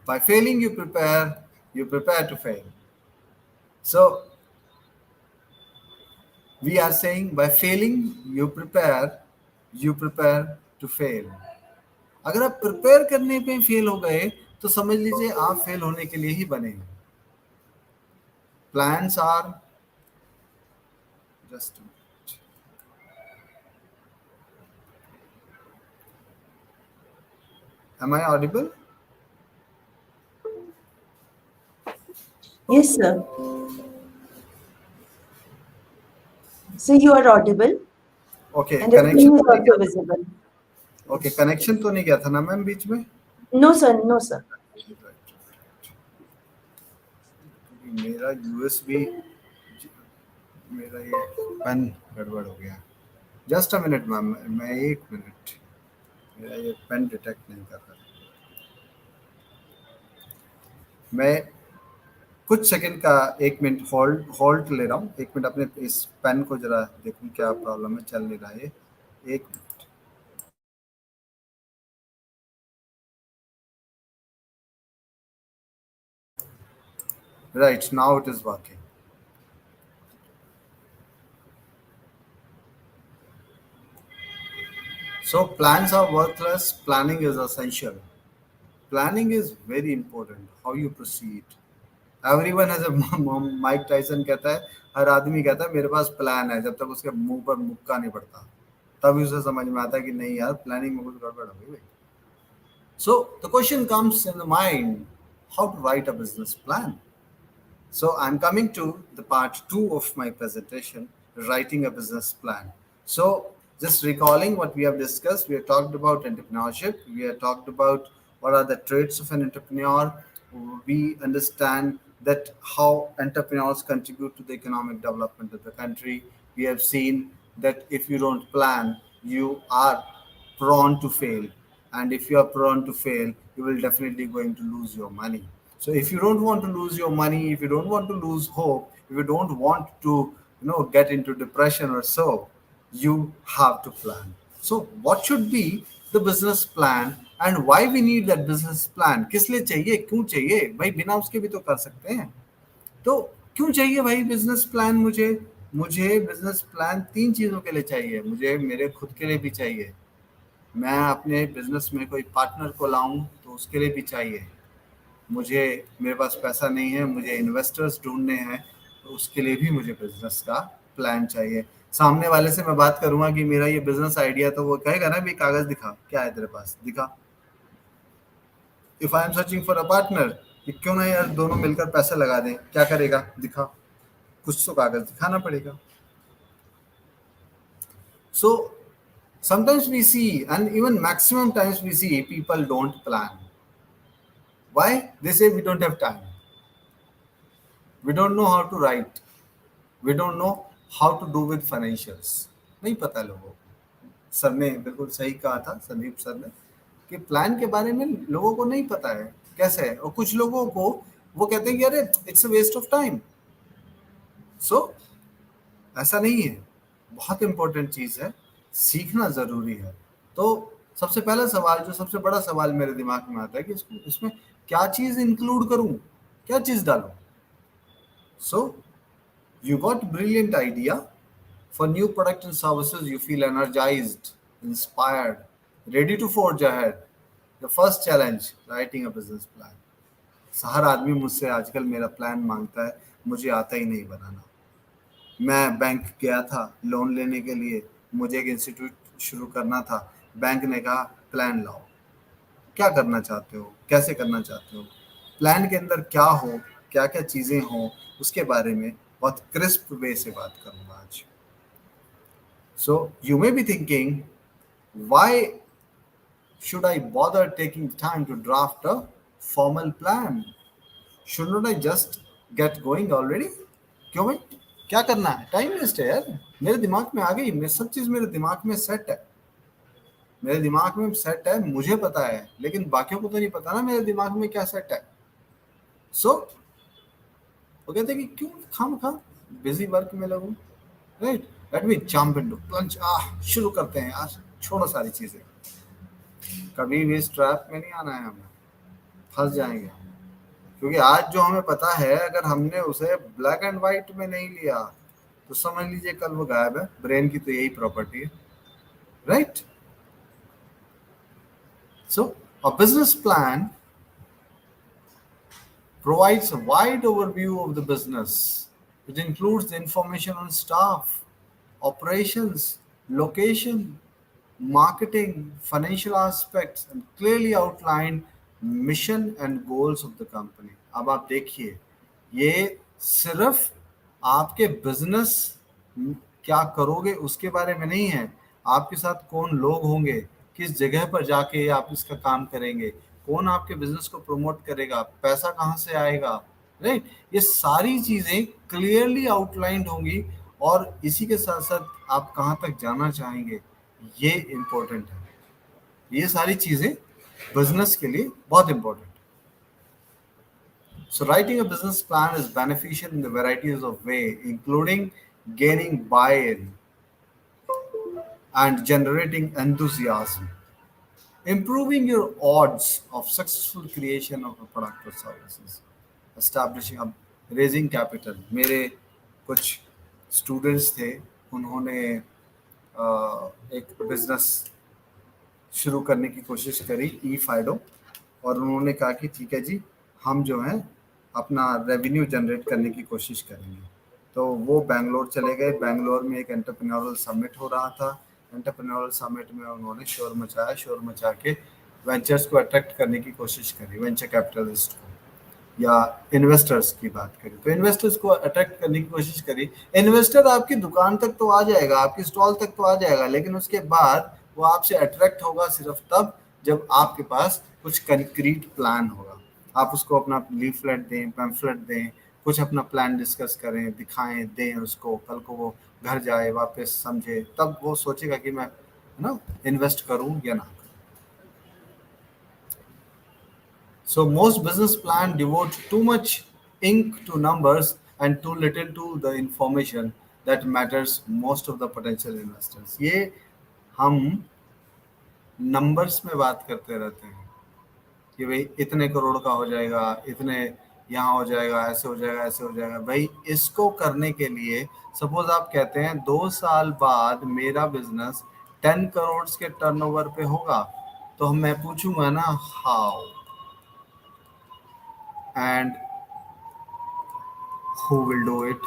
By failing you prepare to fail. So we are saying by failing you prepare to fail. अगर आप प्रिपेयर करने पे फेल हो गए तो समझ लीजिए आप फेल होने के लिए ही बने हैं. Plans are just a minute. Am I audible? Yes, sir. So you are audible Okay, and the screen connection is तो नहीं also गया. visible. Okay, connection तो नहीं गया था ना मैम बीच में? No, sir. No, sir. मेरा USB, मेरा ये पेन गड़बड़ हो गया. जस्ट अ मिनट मैम, मैं 1 मिनट, मेरा ये पेन डिटेक्ट नहीं कर रहा. मैं कुछ सेकंड का 1 मिनट होल्ड ले रहा हूँ. 1 मिनट, अपने इस पेन को जरा देखूं क्या प्रॉब्लम है, चल नहीं रहा है. 1 minute. Right, now it is working. So plans are worthless, planning is essential. Planning is very important, how you proceed. Everyone has a Mike Tyson कहता है, हर आदमी कहता है मेरे पास प्लान है, जब तक उसके मुंह पर मुक्का नहीं पड़ता तभी उसे समझ में आता है कि नहीं यार, प्लानिंग में कुछ गड़बड़ हो गई भाई. So the question comes in the mind, how to write a business plan. So I'm coming to the part 2 of my presentation, writing a business plan. So just recalling what we have discussed, we have talked about entrepreneurship. We have talked about what are the traits of an entrepreneur. We understand that how entrepreneurs contribute to the economic development of the country. We have seen that if you don't plan, you are prone to fail. And if you are prone to fail, you will definitely going to lose your money. So if you don't want to lose your money, if you don't want to lose hope, if you don't want to get into depression or so, you have to plan. So what should be the business plan and why we need that business plan? किस लिए चाहिए, क्यों चाहिए भाई? बिना उसके भी तो कर सकते हैं. तो क्यों चाहिए भाई बिजनेस प्लान? मुझे बिजनेस प्लान 3 चीजों के लिए चाहिए. मुझे मेरे खुद के लिए भी चाहिए. मैं अपने बिजनेस में कोई पार्टनर को लाऊं तो उसके लिए भी चाहिए. मेरे पास पैसा नहीं है, मुझे इन्वेस्टर्स ढूंढने हैं, तो उसके लिए भी मुझे बिजनेस का प्लान चाहिए. सामने वाले से मैं बात करूंगा कि मेरा ये बिजनेस आइडिया, तो वो कहेगा ना, भी कागज दिखा, क्या है तेरे पास, दिखा. If I am searching for a partner, कि क्यों ना यार दोनों मिलकर पैसे लगा दें, क्या करेगा, दिखा, कुछ तो कागज दिखाना पड़ेगा. सो sometimes we see, and even maximum times we see, people don't plan. Why? They say we don't have time, we don't know how to write, we don't know how to do with financials. नहीं पता लोगों को. Sir ने बिल्कुल सही कहा था, Sandeep sir ने, कि प्लान के बारे में लोगों को नहीं पता है कैसे है. और कुछ लोगों को वो कहते हैं कि अरे it's a waste of time. So ऐसा नहीं है. बहुत इंपॉर्टेंट चीज है, सीखना जरूरी है. तो सबसे पहला सवाल, जो सबसे बड़ा सवाल मेरे दिमाग में आता है कि इसमें क्या चीज इंक्लूड करूं, क्या चीज डालूं. सो you got brilliant idea for new product and services, you feel energized, inspired, ready to forge ahead. The first challenge, writing a business plan. हर आदमी मुझसे आजकल मेरा प्लान मांगता है, मुझे आता ही नहीं बनाना. मैं बैंक गया था लोन लेने के लिए, मुझे एक इंस्टीट्यूट शुरू करना था. बैंक ने कहा प्लान लाओ, क्या करना चाहते हो, कैसे करना चाहते हो, प्लान के अंदर क्या हो, क्या क्या चीज़ें हो, उसके बारे में बहुत क्रिस्प वे से बात करूंगा आज. So you may be thinking, why should I bother taking time to draft a formal plan? Shouldn't I just get going already? क्यों भाई, क्या करना है, टाइम वेस्ट है यार. मेरे दिमाग में आ गई, मैं सब चीज मेरे दिमाग में सेट है, मेरे दिमाग में सेट है, मुझे पता है, लेकिन बाकियों को तो नहीं पता ना मेरे दिमाग में क्या सेट है. सो वो कहते हैं कि क्यों खामखा बिजी वर्क में लगूं. Right, let me jump into plunge. शुरू करते हैं यार, छोड़ो सारी चीजें. कभी भी इस ट्रैप में नहीं आना है, हमें फंस जाएंगे. क्योंकि आज जो हमें पता है, अगर हमने उसे ब्लैक एंड व्हाइट में नहीं लिया तो समझ लीजिए कल वो गायब है. ब्रेन की तो यही प्रॉपर्टी है. Right. So a business plan provides a wide overview of the business. It includes the information on staff, operations, location, marketing, financial aspects, and clearly outlined mission and goals of the company. अब आप देखिए, ये सिर्फ आपके business क्या करोगे उसके बारे में नहीं है, आपके साथ कौन लोग होंगे, किस जगह पर जाके आप इसका काम करेंगे, कौन आपके बिजनेस को प्रमोट करेगा, पैसा कहाँ से आएगा. राइट, ये सारी चीजें क्लियरली आउटलाइंड होंगी. और इसी के साथ साथ आप कहाँ तक जाना चाहेंगे, ये इम्पोर्टेंट है. ये सारी चीजें बिजनेस के लिए बहुत इंपॉर्टेंट है. So writing a business plan is beneficial in the varieties of way, including gaining buy-in and generating enthusiasm, improving your odds of successful creation of a product or services, establishing a raising capital. मेरे कुछ students थे, उन्होंने एक business शुरू करने की कोशिश करी, ई फाइडो, और उन्होंने कहा कि ठीक है जी, हम जो है अपना रेवेन्यू जनरेट करने की कोशिश करेंगे. तो वो बेंगलोर चले गए. बेंगलोर में एक एंटरप्रेन्योरल समिट हो रहा था. एंटरप्रेन्योरल समिट में उन्होंने शोर मचा के वेंचर्स को अट्रैक्ट करने की कोशिश करी, वेंचर कैपिटलिस्ट को या इन्वेस्टर्स की बात करें तो इन्वेस्टर्स को अट्रैक्ट करने की कोशिश करी. इन्वेस्टर आपकी दुकान तक तो आ जाएगा, आपकी स्टॉल तक तो आ जाएगा, लेकिन उसके बाद वो आपसे अट्रैक्ट होगा सिर्फ तब जब आपके पास कुछ कंक्रीट प्लान होगा. आप उसको अपना लीफलेट दें, पैम्फलेट दें, कुछ अपना प्लान डिस्कस करें, दिखाएं, दें उसको. कल को वो घर जाए, वापस समझे, तब वो सोचेगा कि मैं इन्वेस्ट करूं या ना. So most business plan devote too much ink to numbers and too little to the information that matters most of the potential investors. ये हम नंबर्स में बात करते रहते हैं कि भाई इतने करोड़ का हो जाएगा, इतने यहाँ हो जाएगा, ऐसे हो जाएगा, ऐसे हो जाएगा। भाई इसको करने के लिए सपोज आप कहते हैं 2 साल बाद मेरा बिजनेस 10 करोड़ के टर्नओवर पे होगा, तो मैं पूछूंगा ना how and who will do it.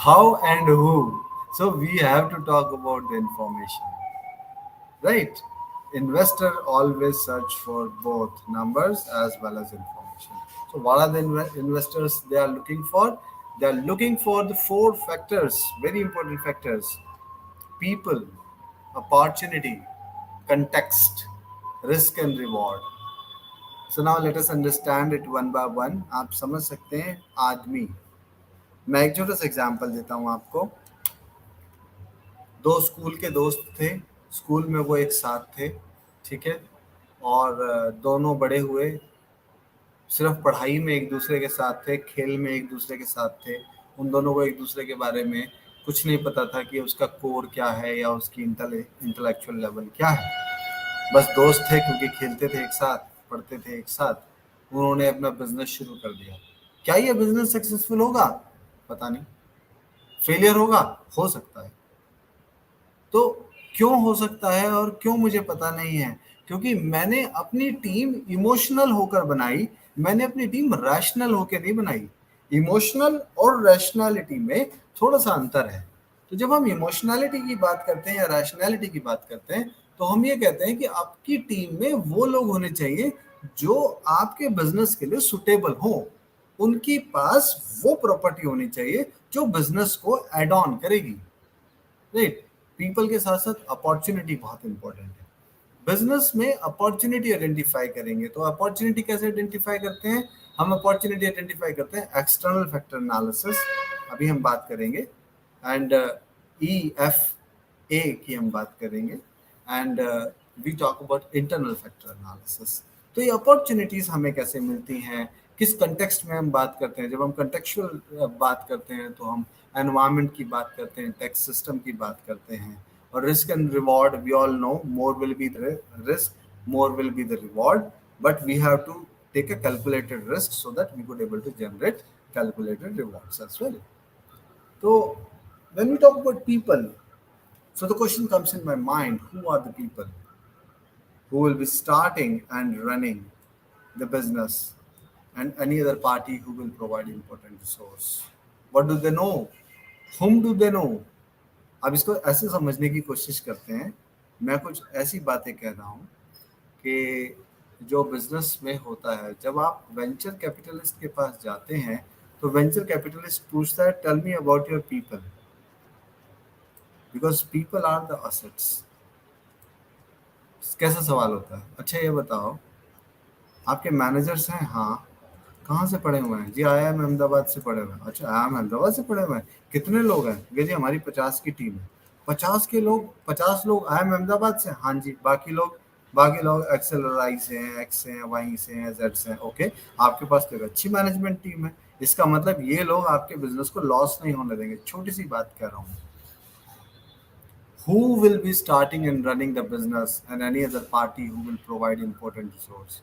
How and who. So we have to talk about the information, right? Investor always search for both numbers as well as information. So what are the investors they are looking for? They are looking for the 4 factors, very important factors: people, opportunity, context, risk and reward. So now let us understand it one by one. आप समझ सकते हैं आदमी। मैं एक छोटा सा example देता हूँ आपको। 2 स्कूल के दोस्त थे, स्कूल में वो एक साथ थे, ठीक है, और दोनों बड़े हुए, सिर्फ पढ़ाई में एक दूसरे के साथ थे, खेल में एक दूसरे के साथ थे। उन दोनों को एक दूसरे के बारे में कुछ नहीं पता था कि उसका कोर क्या है या उसकी इंटेलेक्चुअल लेवल क्या है। बस दोस्त थे क्योंकि खेलते थे एक साथ, पढ़ते थे एक साथ। उन्होंने अपना बिजनेस शुरू कर दिया। क्या ये बिजनेस सक्सेसफुल होगा? पता नहीं। फेलियर होगा? हो सकता है। तो क्यों हो सकता है और क्यों मुझे पता नहीं है? क्योंकि मैंने अपनी टीम इमोशनल होकर बनाई, मैंने अपनी टीम रैशनल होकर नहीं बनाई। इमोशनल और रैशनैलिटी में थोड़ा सा अंतर है। तो जब हम इमोशनैलिटी की बात करते हैं या रैशनैलिटी की बात करते हैं, तो हम ये कहते हैं कि आपकी टीम में वो लोग होने चाहिए जो आपके बिजनेस के लिए सुटेबल हो। उनके पास वो प्रॉपर्टी होनी चाहिए जो बिजनेस को एड ऑन करेगी, राइट? पीपल के साथ साथ अपॉर्चुनिटी बहुत इंपॉर्टेंट है। बिजनेस में अपॉर्चुनिटी आइडेंटिफाई करेंगे, तो अपॉर्चुनिटी कैसे आइडेंटिफाई करते हैं? हम अपॉर्चुनिटी आइडेंटिफाई करते हैं एक्सटर्नल फैक्टर एनालिसिस, अभी हम बात करेंगे, एंड EFA की हम बात करेंगे, and we talk about internal factor analysis. तो ये अपॉर्चुनिटीज हमें कैसे मिलती हैं, किस कंटेक्स्ट में हम बात करते हैं? जब हम कंटेक्चुअल बात करते हैं तो हम एनवायरनमेंट की बात करते हैं, टैक्स सिस्टम की बात करते हैं, और risk and reward we all know, more will be the risk, more will be the reward, but we have to take a calculated risk so that we could able to generate calculated rewards as well. So when we talk about people, so the question comes in my mind, who are the people who will be starting and running the business, and any other party who will provide important resource? What do they know? Whom do they know? अब इसको ऐसे समझने की कोशिश करते हैं। मैं कुछ ऐसी बातें कह रहा हूँ कि जो बिजनेस में होता है, जब आप वेंचर कैपिटलिस्ट के पास जाते हैं तो वेंचर कैपिटलिस्ट पूछता है, tell me about your people, because people are the assets. कैसा सवाल होता है? अच्छा ये बताओ, आपके मैनेजर्स हैं? हाँ। कहाँ से पढ़े हुए हैं? जी IIM अहमदाबाद से पढ़े हुए हैं। अच्छा, IIM अहमदाबाद से पढ़े हुए हैं। कितने लोग हैं? जी हमारी 50 की टीम है। 50 लोग IIM अहमदाबाद से? हाँ जी। बाकी लोग एक्सेल और आई से हैं, एक्स से हैं, वाई से हैं, जेड से हैं। ओके, आपके पास तो एक अच्छी मैनेजमेंट टीम है। इसका मतलब ये लोग आपके बिजनेस को लॉस नहीं होने देंगे। छोटी सी बात कह रहा हूँ। Who will be starting and running the business, and any other party who will provide important resource?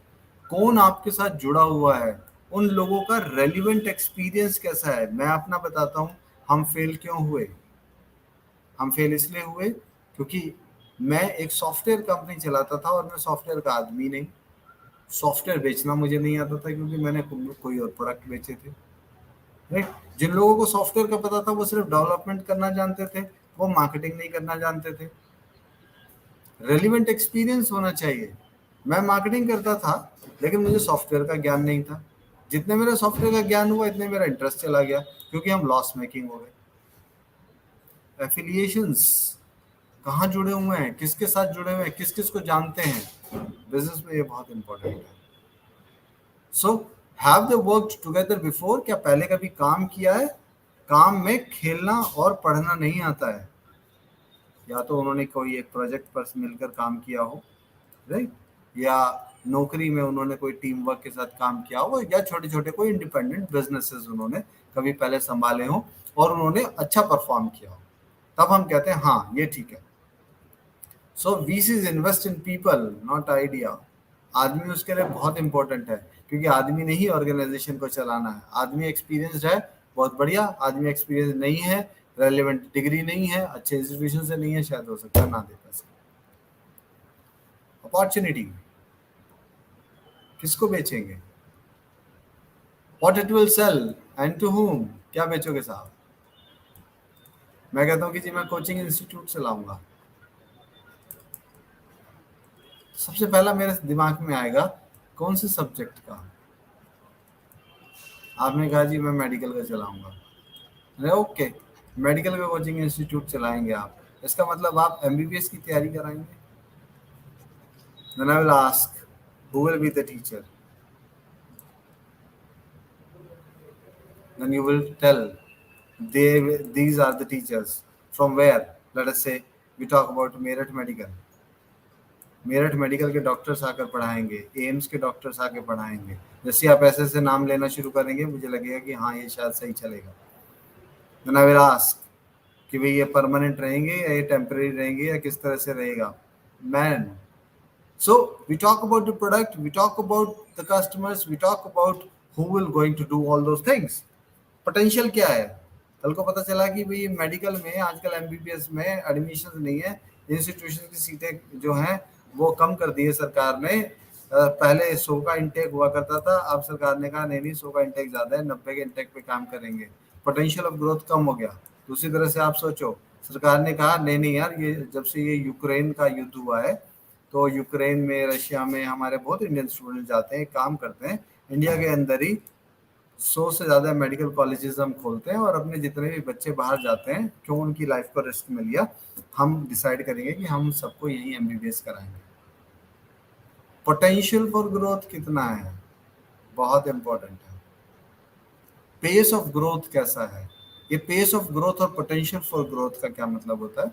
कौन आपके साथ जुड़ा हुआ है? उन लोगों का रेलिवेंट एक्सपीरियंस कैसा है? मैं अपना बताता हूँ। हम फेल क्यों हुए? हम फेल इसलिए हुए क्योंकि मैं एक सॉफ्टवेयर कंपनी चलाता था और मैं सॉफ्टवेयर का आदमी नहीं। सॉफ्टवेयर बेचना मुझे नहीं आता था क्योंकि मैंने कोई और प्रोडक्ट बेचे थे, राइट? जिन लोगों को सॉफ्टवेयर का पता था वो सिर्फ डेवलपमेंट करना जानते थे, वो मार्केटिंग नहीं करना जानते थे। रेलिवेंट एक्सपीरियंस होना चाहिए। मैं मार्केटिंग करता था लेकिन मुझे सॉफ्टवेयर का ज्ञान नहीं था। जितने मेरा सॉफ्टवेयर का ज्ञान हुआ इतने मेरा इंटरेस्ट चला गया, क्योंकि हम लॉस मेकिंग हो गए। एफिलिएशंस कहाँ जुड़े हुए हैं, किसके साथ जुड़े हुए हैं, किस किस को जानते हैं, बिजनेस में ये बहुत इंपॉर्टेंट है। So have they worked together before? क्या पहले कभी काम किया है? काम में खेलना और पढ़ना नहीं आता है। या तो उन्होंने कोई एक प्रोजेक्ट पर मिलकर काम किया हो, राइट, या नौकरी में उन्होंने कोई टीम वर्क के साथ काम किया हो, या छोटे छोटे कोई इंडिपेंडेंट बिजनेसेस उन्होंने कभी पहले संभाले हो और उन्होंने अच्छा परफॉर्म किया हो, तब हम कहते हैं हाँ ये ठीक है। सो VCs invest in people not idea. आदमी उसके लिए बहुत इंपॉर्टेंट है, क्योंकि आदमी ने ही ऑर्गेनाइजेशन को चलाना है। आदमी एक्सपीरियंस्ड है, बहुत बढ़िया। आदमी एक्सपीरियंस नहीं है, रेलिवेंट डिग्री नहीं है, अच्छे इंस्टीट्यूशन से नहीं है, शायद हो सकता है ना दे पैसे। अपॉर्चुनिटी किसको बेचेंगे? What it will sell and to whom? क्या बेचोगे साहब? मैं कहता हूँ कि जी मैं कोचिंग इंस्टीट्यूट से लाऊंगा। सबसे पहला मेरे दिमाग में आएगा कौन से सब्जेक्ट का? आपने कहा जी मैं मेडिकल का चलाऊंगा। अरे ओके, मेडिकल का कोचिंग इंस्टीट्यूट चलाएंगे आप, इसका मतलब आप MBBS की तैयारी कराएंगे। Then I will ask, who will be the teacher? Then you will tell, these are the teachers. From where? Let us say we talk about Meerut medical. Meerut medical के डॉक्टर्स आकर पढ़ाएंगे, एम्स के डॉक्टर्स आकर पढ़ाएंगे। जैसे आप ऐसे ऐसे नाम लेना शुरू करेंगे, मुझे लगेगा कि हाँ ये शायद सही चलेगा। Then I will ask कि भाई ये परमानेंट रहेंगे या ये टेम्परेरी रहेंगे या किस तरह से रहेगा। Man, so we talk about the product, we talk about the customers, we talk about who will going to do all those things. Potential क्या है? कल को पता चला कि भाई मेडिकल में आजकल MBBS में एडमिशन नहीं है, इंस्टीट्यूशन की सीटें जो हैं वो कम कर दी है सरकार ने। पहले 100 का इंटेक हुआ करता था, अब सरकार ने कहा नहीं 100 का इंटेक ज्यादा है, 90 के इंटेक पे काम करेंगे। पोटेंशियल ऑफ ग्रोथ कम हो गया। दूसरी तरह से आप सोचो, सरकार ने कहा नहीं यार, ये जब से ये यूक्रेन का युद्ध हुआ है तो यूक्रेन में, रशिया में हमारे बहुत इंडियन स्टूडेंट जाते हैं, काम करते हैं। इंडिया के अंदर ही 100 से ज़्यादा मेडिकल कॉलेजेस हम खोलते हैं और अपने जितने भी बच्चे बाहर जाते हैं, क्यों उनकी लाइफ को रिस्क में लिया, हम डिसाइड करेंगे कि हम सबको यही MBBS कराएंगे। पोटेंशियल फॉर ग्रोथ कितना है, बहुत इंपॉर्टेंट है। पेस ऑफ ग्रोथ कैसा है? ये पेस ऑफ ग्रोथ और पोटेंशियल फॉर ग्रोथ का क्या मतलब होता है?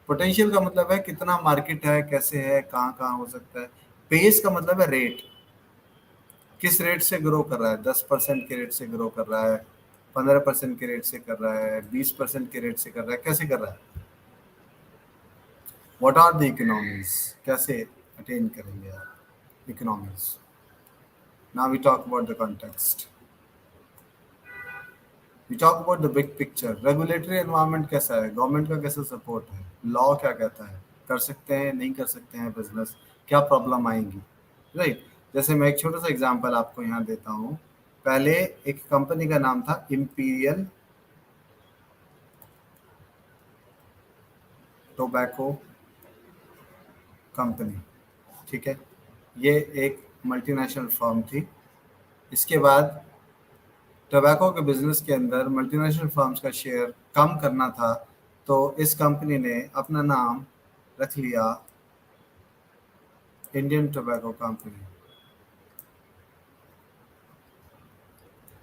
पोटेंशियल का मतलब है कितना मार्केट है, कैसे है, कहाँ कहाँ हो सकता है। पेस का मतलब है रेट, किस रेट से ग्रो कर रहा है। 10% के रेट से ग्रो कर रहा है, 15% के रेट से कर रहा है, 20% के रेट से कर रहा है, कैसे कर रहा है? व्हाट आर द इकोनॉमीज, कैसे अटेन करेंगे आप economies? Now we talk about the context, we talk about the big picture. Regulatory environment कैसा है, गवर्नमेंट का कैसा सपोर्ट है, लॉ क्या कहता है, कर सकते हैं नहीं कर सकते हैं बिजनेस, क्या प्रॉब्लम आएंगी, राइट? जैसे मैं एक छोटा सा एग्जांपल आपको यहाँ देता हूँ। पहले एक कंपनी का नाम था इंपीरियल टोबैको कंपनी, ठीक है, ये एक मल्टीनेशनल फर्म थी। इसके बाद टोबैको के बिजनेस के अंदर मल्टीनेशनल फर्म्स का शेयर कम करना था, तो इस कंपनी ने अपना नाम रख लिया Indian tobacco company.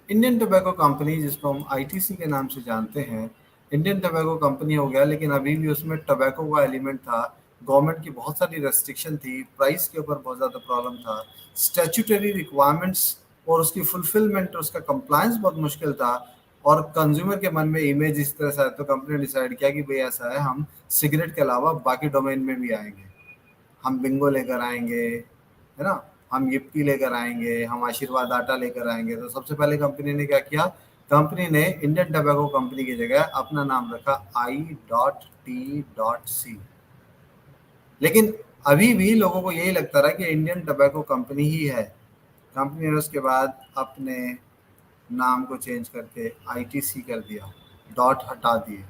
Indian tobacco company, जिसको हम ITC के नाम से जानते हैं, इंडियन टोबैको कंपनी हो गया, लेकिन अभी भी उसमें टोबैको का एलिमेंट था। गवर्नमेंट की बहुत सारी रेस्ट्रिक्शन थी, प्राइस के ऊपर बहुत ज़्यादा प्रॉब्लम था, स्टैट्यूटरी रिक्वायरमेंट्स और उसकी फुलफिलमेंट और उसका कंप्लायंस बहुत मुश्किल था, और कंज्यूमर के मन में इमेज इस तरह से आया, तो कंपनी ने डिसाइड किया कि भाई ऐसा है, हम सिगरेट के अलावा बाकी डोमेन में भी आएंगे। हम बिंगो लेकर आएंगे, है ना, हम yippee लेकर आएंगे, हम आशीर्वाद आटा लेकर आएंगे। तो सबसे पहले कंपनी ने क्या किया, कंपनी ने इंडियन टोबैको कंपनी की जगह अपना नाम रखा I.T.C। लेकिन अभी भी लोगों को यही लगता रहा कि इंडियन टोबैको कंपनी ही है। कंपनी ने उसके बाद अपने नाम को चेंज करके ITC कर दिया, डॉट हटा दिए।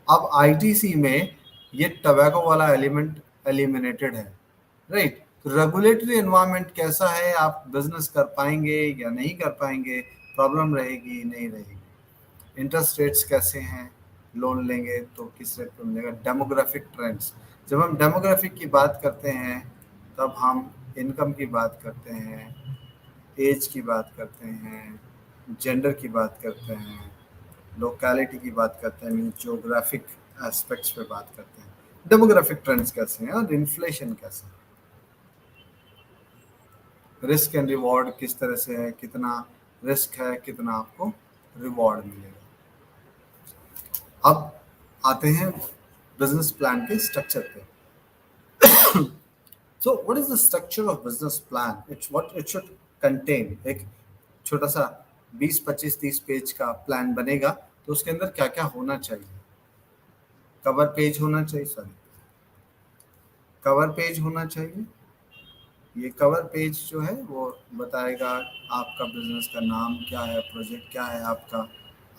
अब ITC में ये टोबैको वाला एलिमेंट एलिमिनेटेड है, राइट? तो रेगुलेटरी एनवायरनमेंट कैसा है, आप बिजनेस कर पाएंगे या नहीं कर पाएंगे, प्रॉब्लम रहेगी नहीं रहेगी। इंटरेस्ट रेट्स कैसे हैं, लोन लेंगे तो किस रेट पर मिलेगा। डेमोग्राफिक ट्रेंड्स, जब हम डेमोग्राफिक की बात करते हैं तब हम इनकम की बात करते हैं, एज की बात करते हैं, जेंडर की बात करते हैं, लोकेलिटी की बात करते हैं, मीन ज्योग्राफिक एस्पेक्ट्स पे बात करते हैं। डेमोग्राफिक ट्रेंड्स कैसे हैं और इन्फ्लेशन कैसे है। रिस्क एंड रिवॉर्ड किस तरह से है, कितना रिस्क है, कितना आपको रिवॉर्ड मिलेगा। अब आते हैं बिजनेस प्लान के स्ट्रक्चर पे। So what is the structure of business plan? It's what it should contain. एक छोटा सा 20 25 30 पेज का प्लान बनेगा तो उसके अंदर क्या क्या होना चाहिए? कवर पेज होना चाहिए, सॉरी, कवर पेज होना चाहिए। ये कवर पेज जो है वो बताएगा आपका बिजनेस का नाम क्या है, प्रोजेक्ट क्या है आपका,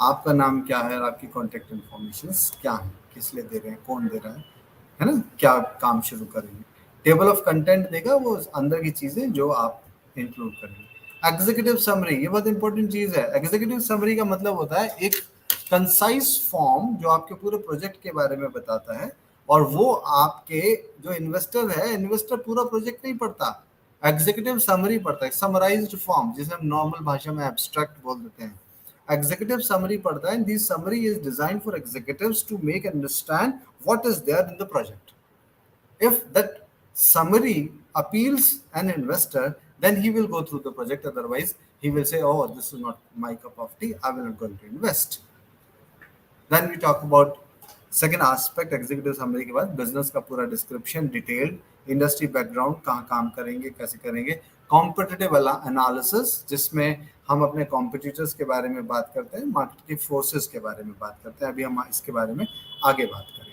आपका नाम क्या है और आपकी कॉन्टेक्ट इन्फॉर्मेशन क्या है, किस लिए दे रहे हैं, कौन दे रहा है ना, क्या काम शुरू करेंगे। टेबल ऑफ कंटेंट देगा, वो अंदर की चीजें जो आप इंक्लूड करेंगे। एग्जीक्यूटिव समरी, ये बहुत इंपॉर्टेंट चीज है। एग्जीक्यूटिव समरी का मतलब होता है एक कंसाइज फॉर्म जो आपके पूरे प्रोजेक्ट के बारे में बताता है, और वो आपके जो इन्वेस्टर है, इन्वेस्टर पूरा प्रोजेक्ट नहीं पढ़ता, एग्जीक्यूटिव समरी पढ़ता है, समराइज्ड फॉर्म, जिसे हम नॉर्मल भाषा में एब्स्ट्रैक्ट बोल देते हैं। एग्जीक्यूटिव समरी पढ़ता है, this summary is designed for executives to make understand what is there in the project. If that summary appeals an investor, then he will go through the project. Otherwise, he will say, "Oh, this is not my cup of tea. I will not going to invest." Then we talk about second aspect, executive summary के बाद business का पूरा description, detailed, industry background, कहाँ काम करेंगे, कैसे करेंगे, competitive analysis, जिसमें हम अपने competitors के बारे में बात करते हैं, market के forces के बारे में बात करते हैं। अभी हम इसके बारे में आगे बात करेंगे।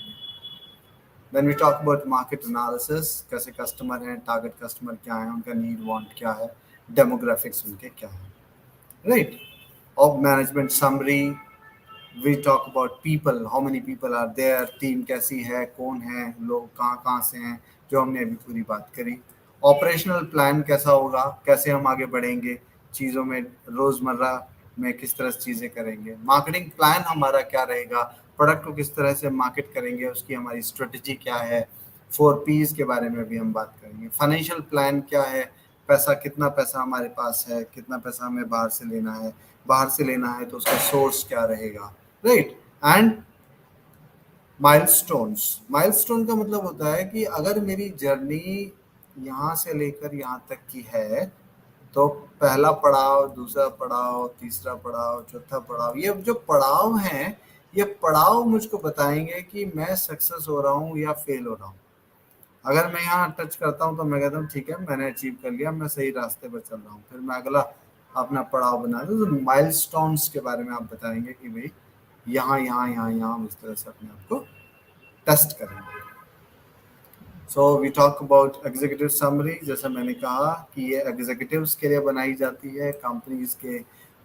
Then we talk about market analysis, कैसे कस्टमर हैं, टारगेट कस्टमर क्या है, उनका नीड वांट क्या है, डेमोग्राफिक्स उनके क्या है, राइट। और management summary, we talk about people, how many people are there, team कैसी है, कौन है, लोग कहाँ कहाँ से हैं, जो हमने अभी पूरी बात करी। ऑपरेशनल प्लान कैसा होगा, कैसे हम आगे बढ़ेंगे चीज़ों में, रोज़मर्रा में किस तरह से चीज़ें करेंगे। मार्केटिंग प्लान हमारा क्या रहेगा, प्रोडक्ट को किस तरह से मार्केट करेंगे, उसकी हमारी स्ट्रेटजी क्या है। 4 Ps के बारे में भी हम बात करेंगे। फाइनेंशियल प्लान क्या है, पैसा, कितना पैसा हमारे पास है, कितना पैसा हमें बाहर से लेना है, बाहर से लेना है तो उसका सोर्स क्या रहेगा, राइट। एंड माइलस्टोन्स, माइलस्टोन का मतलब होता है कि अगर मेरी जर्नी यहाँ से लेकर यहाँ तक की है तो पहला पड़ाव, दूसरा पड़ाव, तीसरा पड़ाव, चौथा पड़ाव, ये जो पड़ाव हैं, ये पड़ाव मुझको बताएंगे कि मैं सक्सेस हो रहा हूँ या फेल हो रहा हूँ। अगर मैं यहाँ टच करता हूँ तो मैं कहता हूँ ठीक है, मैंने अचीव कर लिया, मैं सही रास्ते पर चल रहा हूँ, फिर मैं अगला अपना पड़ाव बना दूँ। तो माइलस्टोन्स के बारे में आप बताएंगे कि भाई यहाँ यहाँ यहाँ यहाँ इस तरह से अपने आप को टेस्ट करेंगे। So we talk about executive summary. जैसा मैंने कहा कि ये एग्जीक्यूटिव्स के लिए बनाई जाती है। कंपनीज के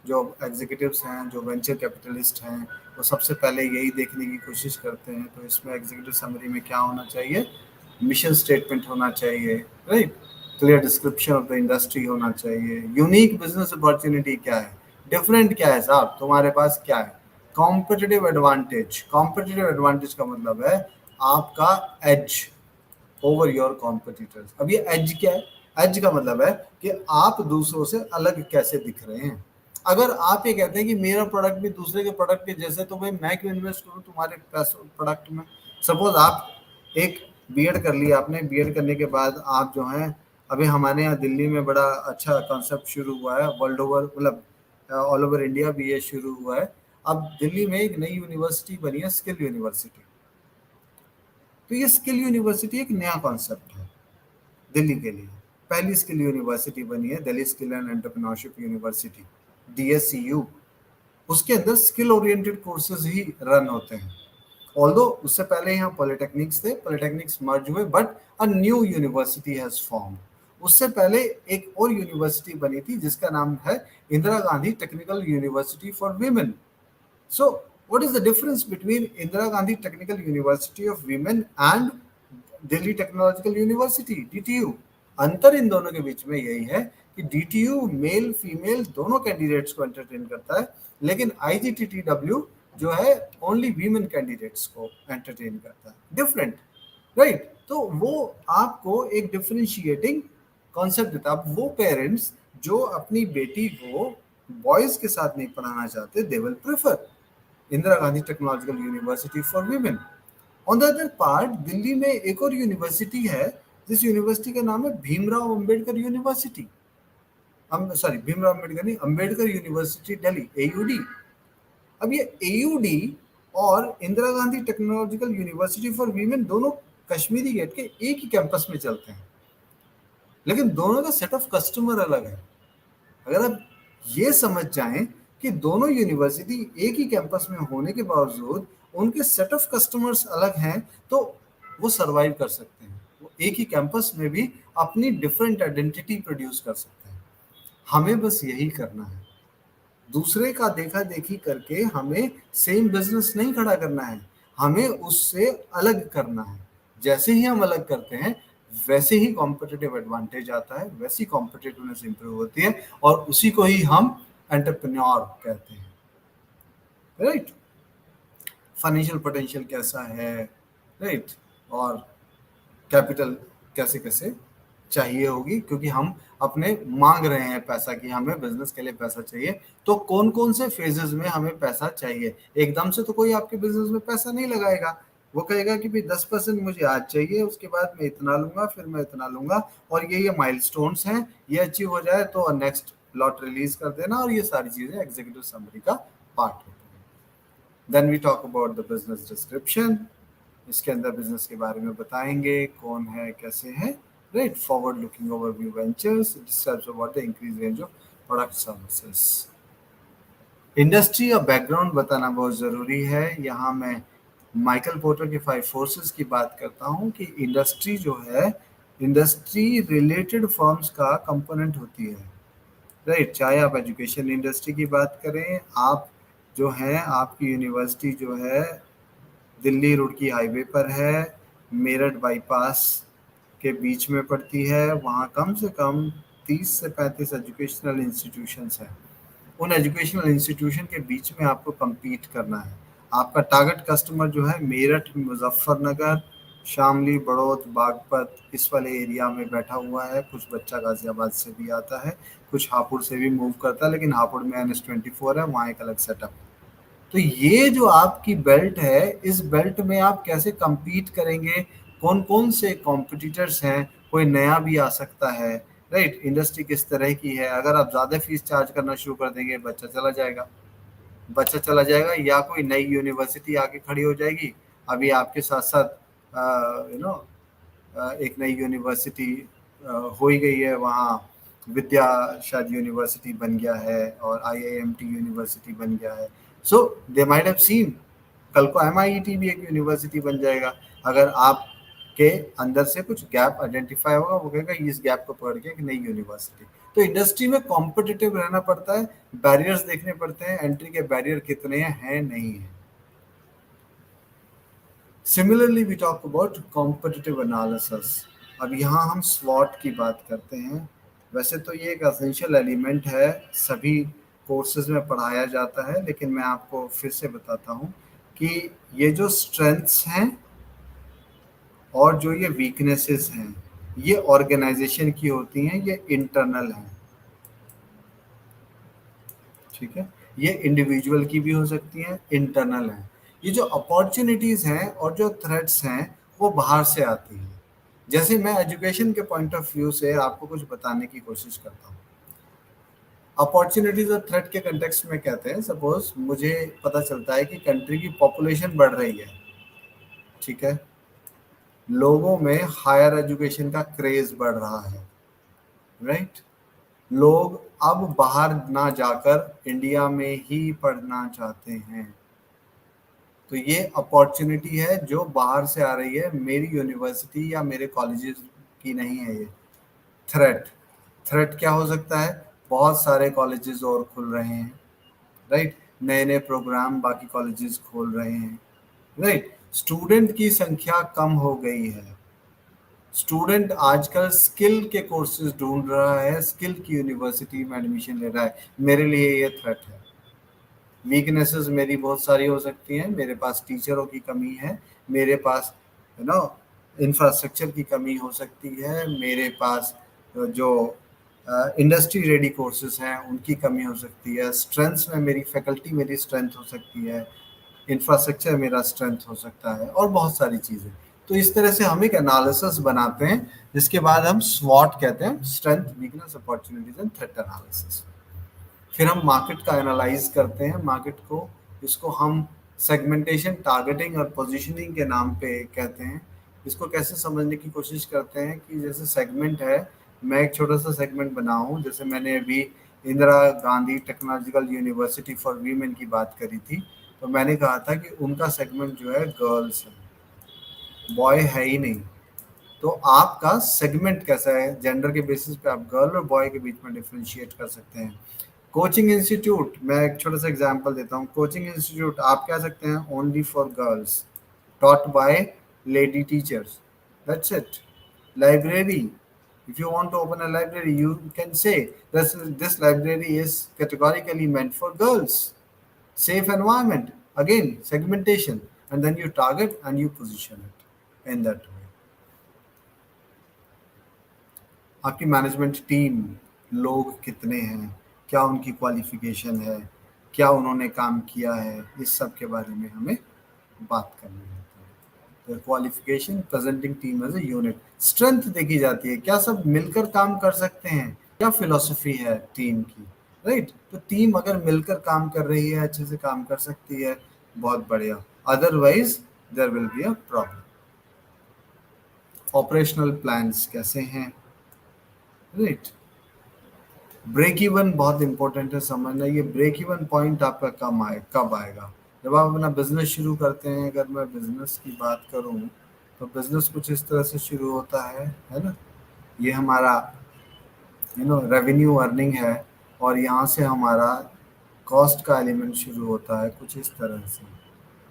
जो एग्जीक्यूटिव्स हैं, जो वेंचर कैपिटलिस्ट हैं, वो सबसे पहले यही देखने की कोशिश करते हैं। तो इसमें एग्जीक्यूटिव समरी में क्या होना चाहिए, मिशन स्टेटमेंट होना चाहिए, right, clear description of the industry होना चाहिए, यूनिक बिजनेस अपॉर्चुनिटी क्या है, डिफरेंट क्या है साहब तुम्हारे पास क्या है, कॉम्पिटिटिव एडवांटेज। कॉम्पिटिटिव एडवांटेज का मतलब है आपका एज ओवर योर कॉम्पिटिटर्स। अब ये एज क्या है, एज का मतलब है कि आप दूसरों से अलग कैसे दिख रहे हैं। अगर आप ये कहते हैं कि मेरा प्रोडक्ट भी दूसरे के प्रोडक्ट के जैसे, तो भाई मैं क्यों इन्वेस्ट करूं तुम्हारे पैसों प्रोडक्ट में। सपोज आप एक बीएड कर लिया, आपने बीएड करने के बाद आप जो हैं, अभी हमारे यहाँ दिल्ली में बड़ा अच्छा कॉन्सेप्ट शुरू हुआ है, वर्ल्ड ओवर, मतलब ऑल ओवर इंडिया भी ये शुरू हुआ है। अब दिल्ली में एक नई यूनिवर्सिटी बनी है, स्किल यूनिवर्सिटी। तो ये स्किल यूनिवर्सिटी एक नया कॉन्सेप्ट है दिल्ली के लिए। पहली स्किल यूनिवर्सिटी बनी है, Delhi skill and entrepreneurship university, DSCU। उसके अंदर स्किल ओरिएंटेड कोर्सेज ही रन होते हैं। ऑल्दो उससे पहले यहाँ पॉलिटेक्निक्स थे, पॉलिटेक्निक्स मर्ज हुए, but a new university has form. उससे पहले एक और यूनिवर्सिटी बनी थी जिसका नाम है Indira Gandhi technical university for women. So, what is the difference between Indira Gandhi Technical University of Women and Delhi Technological University, DTU? अंतर इन दोनों के बीच में यही है कि DTU मेल फीमेल दोनों कैंडिडेट्स को एंटरटेन करता है, लेकिन IGTTW जो है ओनली वीमेन कैंडिडेट्स को एंटरटेन करता है। Different, right. तो वो आपको एक डिफरेंशिएटिंग कॉन्सेप्ट देता है। अब वो पेरेंट्स जो अपनी बेटी को बॉयज के साथ नहीं पढ़ाना चाहते, they will prefer Indira Gandhi technological university for women. On the other part, Delhi में एक और यूनिवर्सिटी है, जिस यूनिवर्सिटी का नाम है भीमराव अंबेडकर यूनिवर्सिटी। सॉरी भीमराव अम्बेडकर नहीं, अम्बेडकर यूनिवर्सिटी दिल्ली, AUD। अब ये AUD और Indira Gandhi technological university for women दोनों कश्मीरी गेट के एक ही कैंपस में चलते हैं, लेकिन दोनों का सेट ऑफ कस्टमर अलग है। अगर आप ये समझ जाएं कि दोनों यूनिवर्सिटी एक ही कैंपस में होने के बावजूद उनके सेट ऑफ कस्टमर्स अलग हैं, तो वो सरवाइव कर सकते हैं। वो एक ही कैंपस में भी अपनी डिफरेंट आइडेंटिटी प्रोड्यूस कर सकते हैं। हमें बस यही करना है, दूसरे का देखा देखी करके हमें सेम बिजनेस नहीं खड़ा करना है, हमें उससे अलग करना है। जैसे ही हम अलग करते हैं वैसे ही कॉम्पिटिटिव एडवांटेज आता है, वैसी कॉम्पिटिटिवनेस इंप्रूव होती है, और उसी को ही हम एंटरप्रेन्योर कहते हैं, राइट। फाइनेंशियल पोटेंशियल कैसा है, राइट, और कैपिटल कैसे कैसे चाहिए होगी, क्योंकि हम अपने मांग रहे हैं पैसा कि हमें बिजनेस के लिए पैसा चाहिए। तो कौन कौन से फेजेस में हमें पैसा चाहिए। एकदम से तो कोई आपके बिजनेस में पैसा नहीं लगाएगा, वो कहेगा कि भाई 10% मुझे आज चाहिए, उसके बाद मैं इतना लूंगा, फिर मैं इतना लूंगा, और ये माइलस्टोन्स हैं, ये अचीव हो जाए तो नेक्स्ट लॉट रिलीज कर देना, और ये सारी चीजें एग्जीक्यूटिव समरी का पार्ट होती है। Then we talk about the business description. इसके अंदर बिजनेस के बारे में बताएंगे, कौन है, कैसे है, right. Forward looking overview ventures describes about the increase range of product services. Industry और बैकग्राउंड बताना बहुत जरूरी है। यहाँ मैं माइकल पोर्टर के 5 फोर्सेस की बात करता हूँ कि इंडस्ट्री जो है, इंडस्ट्री रिलेटेड फर्म्स का कंपोनेंट होती है, राइट। चाहे आप एजुकेशन इंडस्ट्री की बात करें, आप जो है, आपकी यूनिवर्सिटी जो है दिल्ली रुड़की हाईवे पर है, मेरठ बाईपास के बीच में पड़ती है, वहाँ कम से कम 30 से 35 एजुकेशनल इंस्टीट्यूशंस हैं। उन एजुकेशनल इंस्टीट्यूशन के बीच में आपको compete करना है। आपका टारगेट कस्टमर जो है मेरठ, मुजफ्फरनगर, शामली, बड़ौद, बागपत इस वाले एरिया में बैठा हुआ है। कुछ बच्चा गाजियाबाद से भी आता है, कुछ हापुड़ से भी मूव करता है, लेकिन हापुड़ में NS24 है, वहाँ एक अलग सेटअप है। तो ये जो आपकी बेल्ट है, इस बेल्ट में आप कैसे compete करेंगे, कौन कौन से कॉम्पिटिटर्स हैं, कोई नया भी आ सकता है, राइट। इंडस्ट्री किस तरह की है। अगर आप ज़्यादा फीस चार्ज करना शुरू कर देंगे, बच्चा चला जाएगा, या कोई नई यूनिवर्सिटी आके खड़ी हो जाएगी। अभी आपके साथ साथ एक नई यूनिवर्सिटी हो ही गई है, वहाँ विद्या शायद यूनिवर्सिटी बन गया है, और IIMT यूनिवर्सिटी बन गया है। So they might have seen, कल को MIT भी एक यूनिवर्सिटी बन जाएगा। अगर आप के अंदर से कुछ गैप आइडेंटिफाई होगा, वो कहेगा इस गैप को पकड़ के एक नई यूनिवर्सिटी। तो इंडस्ट्री में कॉम्पिटिटिव रहना पड़ता है, बैरियर्स देखने पड़ते हैं, एंट्री के बैरियर कितने हैं नहीं है। Similarly we talk about competitive analysis. अब यहाँ हम स्वॉट की बात करते हैं। वैसे तो ये एक एसेंशियल एलिमेंट है, सभी कोर्सेज में पढ़ाया जाता है, लेकिन मैं आपको फिर से बताता हूँ कि ये जो स्ट्रेंथ्स हैं और जो ये वीकनेसेस हैं, ये ऑर्गेनाइजेशन की होती हैं, ये इंटरनल हैं, ठीक है। ये इंडिविजुअल की भी हो सकती हैं, इंटरनल हैं। ये जो अपॉर्चुनिटीज हैं और जो थ्रेट्स हैं, वो बाहर से आती हैं। जैसे मैं एजुकेशन के पॉइंट ऑफ व्यू से आपको कुछ बताने की कोशिश करता हूँ। अपॉर्चुनिटीज और थ्रेट के कंटेक्स्ट में कहते हैं, सपोज मुझे पता चलता है कि कंट्री की पॉपुलेशन बढ़ रही है, ठीक है, लोगों में हायर एजुकेशन का क्रेज बढ़ रहा है, राइट। लोग अब बाहर ना जाकर इंडिया में ही पढ़ना चाहते हैं। तो ये अपॉर्चुनिटी है जो बाहर से आ रही है, मेरी यूनिवर्सिटी या मेरे कॉलेजेस की नहीं है ये। थ्रेट क्या हो सकता है, बहुत सारे कॉलेजेस और खुल रहे हैं, राइट, नए नए प्रोग्राम बाकी कॉलेजेस खोल रहे हैं, राइट। स्टूडेंट की संख्या कम हो गई है, स्टूडेंट आजकल स्किल के कोर्सेज ढूंढ रहा है, स्किल की यूनिवर्सिटी में एडमिशन ले रहा है। मेरे लिए ये थ्रेट है। वीकनेसेस मेरी बहुत सारी हो सकती हैं, मेरे पास टीचरों की कमी है, मेरे पास इंफ्रास्ट्रक्चर की कमी हो सकती है, मेरे पास जो इंडस्ट्री रेडी कोर्सेज हैं उनकी कमी हो सकती है, स्ट्रेंथ्स में मेरी फैकल्टी मेरी स्ट्रेंथ हो सकती है, इंफ्रास्ट्रक्चर मेरा स्ट्रेंथ हो सकता है, और बहुत सारी चीज़ें। तो इस तरह से हम एक एनालिसिस बनाते हैं, जिसके बाद हम स्वॉट कहते हैं, strength, weakness, opportunities and threat analysis. फिर हम मार्केट का एनालाइज करते हैं, मार्केट को, इसको हम सेगमेंटेशन, टारगेटिंग और पोजीशनिंग के नाम पे कहते हैं। इसको कैसे समझने की कोशिश करते हैं कि जैसे सेगमेंट है, मैं एक छोटा सा सेगमेंट बनाऊं, जैसे मैंने अभी Indira Gandhi technological university for women की बात करी थी, तो मैंने कहा था कि उनका सेगमेंट जो है गर्ल्स है, बॉय है ही नहीं। तो आपका सेगमेंट कैसा है, जेंडर के बेसिस पे आप गर्ल और बॉय के बीच में डिफ्रेंशिएट कर सकते हैं। कोचिंग इंस्टीट्यूट, मैं एक छोटा सा एग्जांपल देता हूँ। कोचिंग इंस्टीट्यूट आप कह सकते हैं only for girls, taught by lady teachers, that's it. Library, if you want to open a library, you can say this library is categorically meant for girls. Safe environment, again segmentation, and then you target and you position it in that way. आपकी management team, लोग कितने हैं, क्या उनकी qualification है, क्या उन्होंने काम किया है, इस सब के बारे में हमें बात करनी होती है। तो qualification, presenting team as a unit, strength देखी जाती है, क्या सब मिलकर काम कर सकते हैं, क्या फिलॉसफी है टीम की, राइट। तो टीम अगर मिलकर काम कर रही है, अच्छे से काम कर सकती है, बहुत बढ़िया, otherwise there will be a problem. Operational plans कैसे हैं, राइट। ब्रेक इवन बहुत इंपॉर्टेंट है समझना। ये ब्रेक इवन पॉइंट आपका कब आएगा, जब आप अपना बिजनेस शुरू करते हैं। अगर मैं बिजनेस की बात करूं तो बिजनेस कुछ इस तरह से शुरू होता है ना। ये हमारा रेवेन्यू अर्निंग है, और यहाँ से हमारा कॉस्ट का एलिमेंट शुरू होता है कुछ इस तरह से,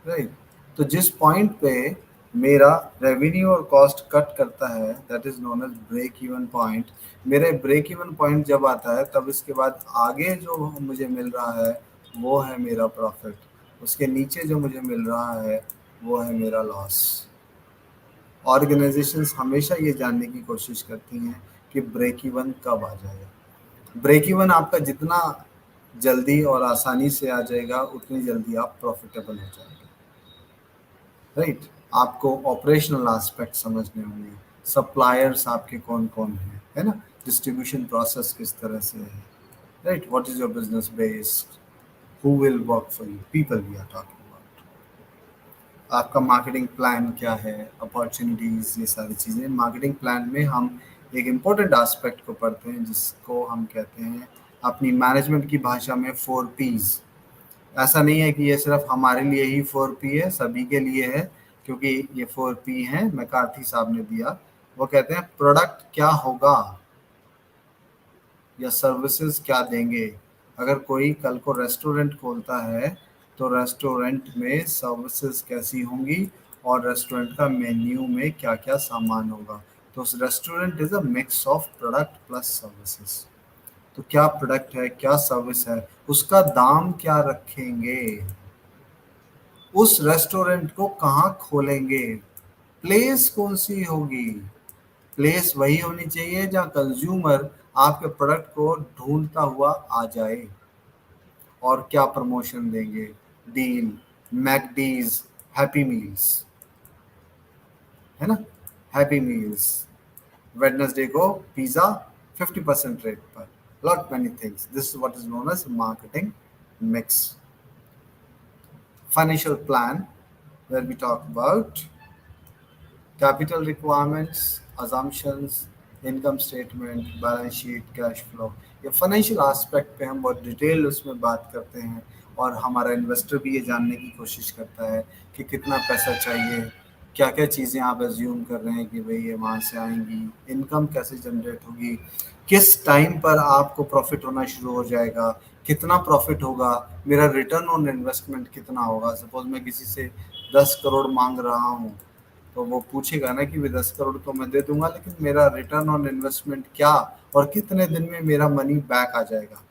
राइट। तो जिस पॉइंट पे मेरा रेवेन्यू और कॉस्ट कट करता है, that is known as break even point. मेरे ब्रेक इवन पॉइंट जब आता है, तब इसके बाद आगे जो मुझे मिल रहा है वो है मेरा प्रॉफिट, उसके नीचे जो मुझे मिल रहा है वो है मेरा लॉस। ऑर्गेनाइजेशंस हमेशा ये जानने की कोशिश करती हैं कि ब्रेक इवन कब आ जाएगा। ब्रेक इवन आपका जितना जल्दी और आसानी से आ जाएगा, उतनी जल्दी आप प्रॉफिटेबल हो जाएंगे, राइट। आपको ऑपरेशनल एस्पेक्ट समझने होंगे, सप्लायर्स आपके कौन कौन हैं, है ना, डिस्ट्रीब्यूशन प्रोसेस किस तरह से है, right, what is your business based, who will work for you, people we are talking about. आपका मार्केटिंग प्लान क्या है, अपॉर्चुनिटीज, ये सारी चीज़ें। मार्केटिंग प्लान में हम एक इम्पोर्टेंट एस्पेक्ट को पढ़ते हैं, जिसको हम कहते हैं अपनी मैनेजमेंट की भाषा में 4 Ps। ऐसा नहीं है कि ये सिर्फ हमारे लिए ही 4 P है, सभी के लिए है, क्योंकि ये 4 P हैं मैकार्थी साहब ने दिया। वो कहते हैं प्रोडक्ट क्या होगा या सर्विसेज क्या देंगे। अगर कोई कल को रेस्टोरेंट खोलता है तो रेस्टोरेंट में सर्विसेज कैसी होंगी, और रेस्टोरेंट का मेन्यू में क्या क्या सामान होगा। तो restaurant is a mix of product plus services. तो क्या प्रोडक्ट है, क्या सर्विस है, उसका दाम क्या रखेंगे, उस रेस्टोरेंट को कहाँ खोलेंगे, प्लेस कौन सी होगी। प्लेस वही होनी चाहिए जहाँ कंज्यूमर आपके प्रोडक्ट को ढूंढता हुआ आ जाए। और क्या प्रमोशन देंगे, डील, मैकडीज, हैप्पी मील्स, है ना, हैप्पी मील्स, वेडनेसडे को पिज्जा 50% रेट पर, lot many things. This is what is known as marketing mix. Financial plan, where we talk about capital requirements, assumptions, income statement, balance sheet, cash flow। ये financial aspect पे हम बहुत detail उसमें बात करते हैं, और हमारा इन्वेस्टर भी ये जानने की कोशिश करता है कि कितना पैसा चाहिए, क्या क्या चीज़ें आप एज्यूम कर रहे हैं कि भाई ये वहाँ से आएंगी, इनकम कैसे जनरेट होगी, किस टाइम पर आपको प्रॉफिट होना शुरू हो जाएगा, कितना प्रॉफिट होगा, मेरा रिटर्न ऑन इन्वेस्टमेंट कितना होगा। सपोज मैं किसी से 10 करोड़ मांग रहा हूँ, तो वो पूछेगा ना कि वे 10 करोड़ तो मैं दे दूंगा, लेकिन मेरा रिटर्न ऑन इन्वेस्टमेंट क्या, और कितने दिन में मेरा मनी बैक आ जाएगा,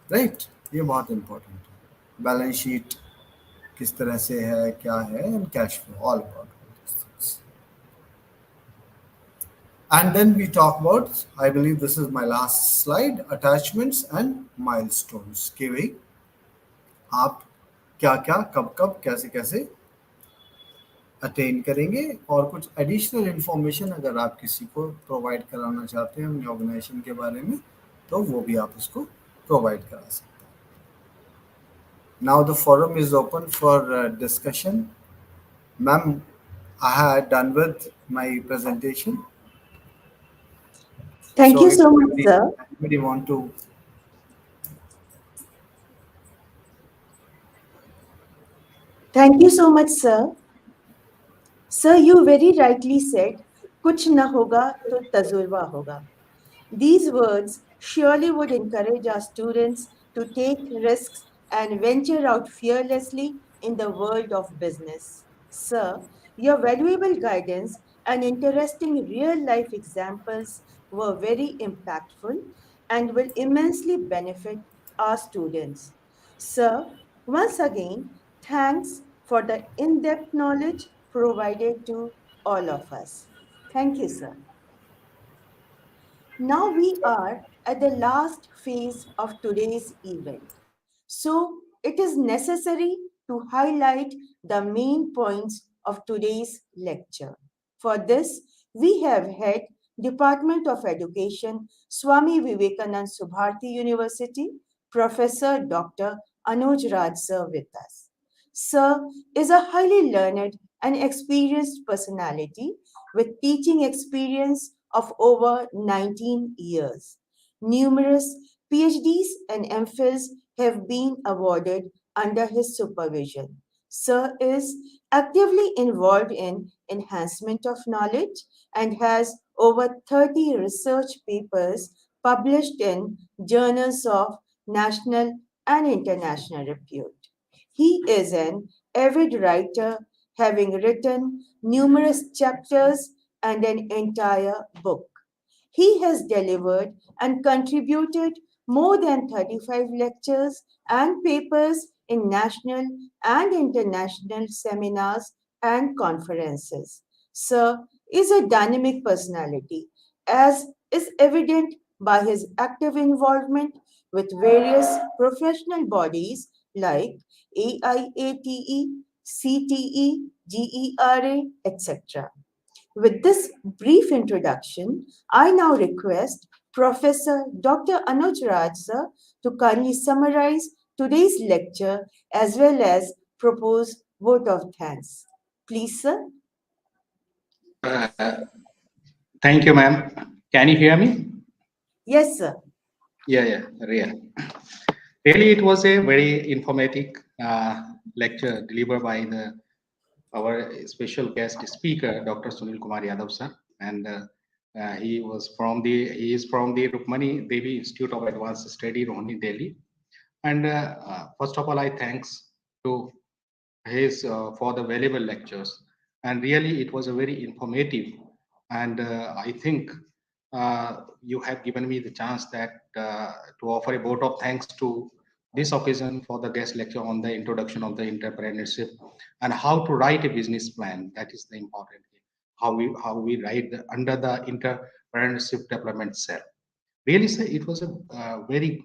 राइट। ये बहुत इंपॉर्टेंट है। बैलेंस शीट किस तरह से है, क्या है, and cash flow, all about. And then we talk about, I believe this is my last slide, attachments and milestones। कि भाई आप क्या क्या, कब कब, कैसे कैसे अटेन करेंगे और कुछ एडिशनल इंफॉर्मेशन अगर आप किसी को प्रोवाइड कराना चाहते हैं अपनी ऑर्गेनाइजेशन के बारे में तो वो भी आप उसको प्रोवाइड करा सकते हैं. Now the forum is open for discussion. Ma'am, I had done with my presentation. Thank So you if so much, sir. anybody want to Thank you so much, sir. Sir, you very rightly said, कुछ न होगा तो तजुर्बा होगा. These words surely would encourage our students to take risks and venture out fearlessly in the world of business. Sir, your valuable guidance and interesting real life examples were very impactful and will immensely benefit our students. Sir, once again, thanks for the in depth knowledge provided to all of us. Thank you, sir. Now we are at the last phase of today's event. So it is necessary to highlight the main points of today's lecture. For this, we have had Department of Education, Swami Vivekanand Subharti University, Professor Dr. Anuj Raj sir with us. Sir is a highly learned and experienced personality with teaching experience of over 19 years. Numerous PhDs and MPhils have been awarded under his supervision. Sir is actively involved in enhancement of knowledge and has over 30 research papers published in journals of national and international repute. He is an avid writer, having written numerous chapters and an entire book. He has delivered and contributed more than 35 lectures and papers in national and international seminars and conferences. Sir is a dynamic personality, as is evident by his active involvement with various professional bodies like AIATE, CTE, GERA, etc. With this brief introduction, I now request Professor Dr. Anuj Raj sir to kindly summarize today's lecture as well as propose vote of thanks. Please, sir. Uh, Thank you, ma'am. Can you hear me? Yes, sir. Yeah, real. Really, it was a very informative lecture delivered by our special guest speaker, Dr. Sunil Kumar Yadav sir, and he is from the Rukmani Devi Institute of Advanced Study, Rohini, Delhi. And first of all, I thanks to his for the valuable lectures, and really it was a very informative, and I think you have given me the chance that to offer a vote of thanks to this occasion for the guest lecture on the introduction of the entrepreneurship and how to write a business plan. That is the important thing. How we write under the entrepreneurship development cell. Really, sir, it was a very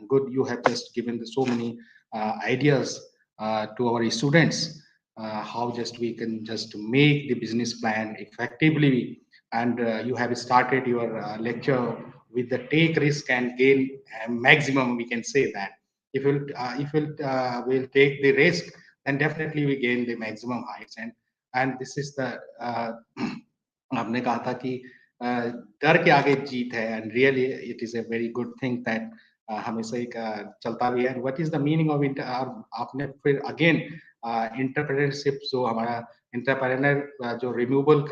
good. You have just given so many ideas to our students how just we can just make the business plan effectively. And you have started your lecture with the take risk and gain maximum. We can say that if will take the risk, then definitely we gain the maximum heights. And this is the आपने कहा था कि डर के आगे जीत है and really it is a very good thing that हमेशा एक चलता भी है and what is the meaning of आपने फिर अगेन इंटरप्रेन्योरशिप जो हमारा इंटरप्रेन्योर जो रिमूवल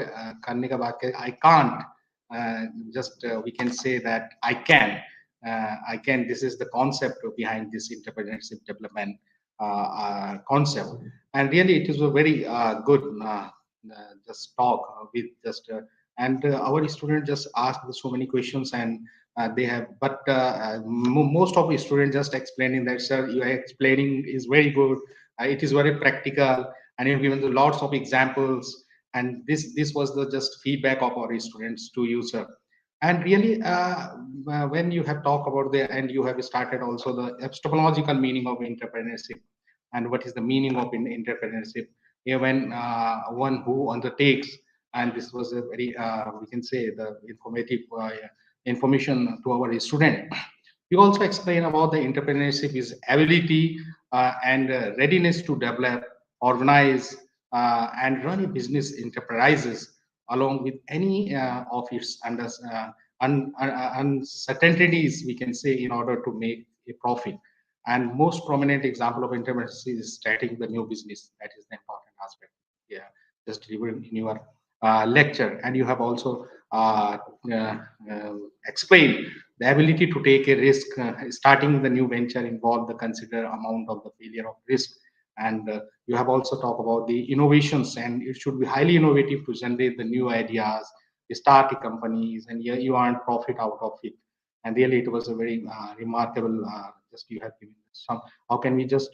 करने का बात करें I can't just we can say that I can this is the concept behind this entrepreneurship development concept and really it is a very good just talk with just and our students just asked so many questions and they have but most of the students just explaining that sir you are explaining is very good it is very practical and you've given lots of examples and this was the just feedback of our students to you sir and really when you have talked about the and you have started also the epistemological meaning of entrepreneurship and what is the meaning of entrepreneurship even one who undertakes, and this was a very, we can say, the informative information to our student. You also explain about the entrepreneurship is ability and readiness to develop, organize, and run a business enterprises along with any of its uncertainties, we can say, in order to make a profit. And most prominent example of entrepreneurship is starting the new business. That is the important aspect. Yeah, just delivered in your lecture, and you have also uh, explained the ability to take a risk. Starting the new venture involve the consider amount of the failure of risk, and you have also talked about the innovations, and it should be highly innovative to generate the new ideas, start the companies, and you earn profit out of it. And really, it was a very remarkable. Just you have given some. How can we just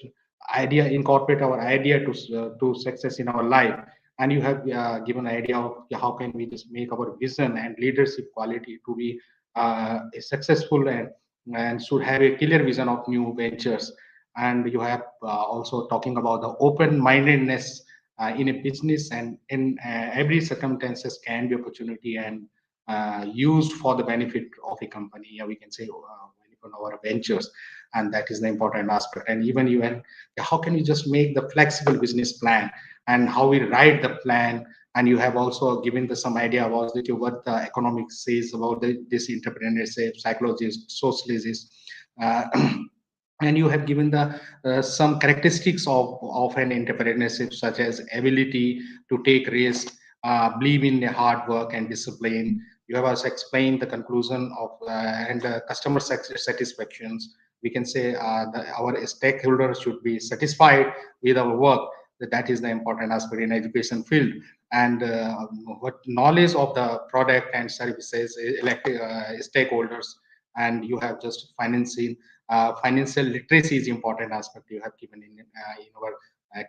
idea incorporate our idea to success in our life? And you have given idea of how can we just make our vision and leadership quality to be successful, and should have a clear vision of new ventures. And you have also talking about the open mindedness in a business, and in every circumstances can be opportunity and used for the benefit of a company, we can say, on our ventures. And that is the important aspect. And even how can we just make the flexible business plan, and how we write the plan. And you have also given some idea about what the economics says about this entrepreneurship, psychologist, sociologist, uh, and you have given the some characteristics of an entrepreneurship, such as ability to take risk, believe in hard work and discipline. You have also explained the conclusion of and customer satisfactions. We can say our stakeholders should be satisfied with our work. That is the important aspect in education field. And what knowledge of the product and services, stakeholders. And you have just financing, financial literacy is important aspect you have given in our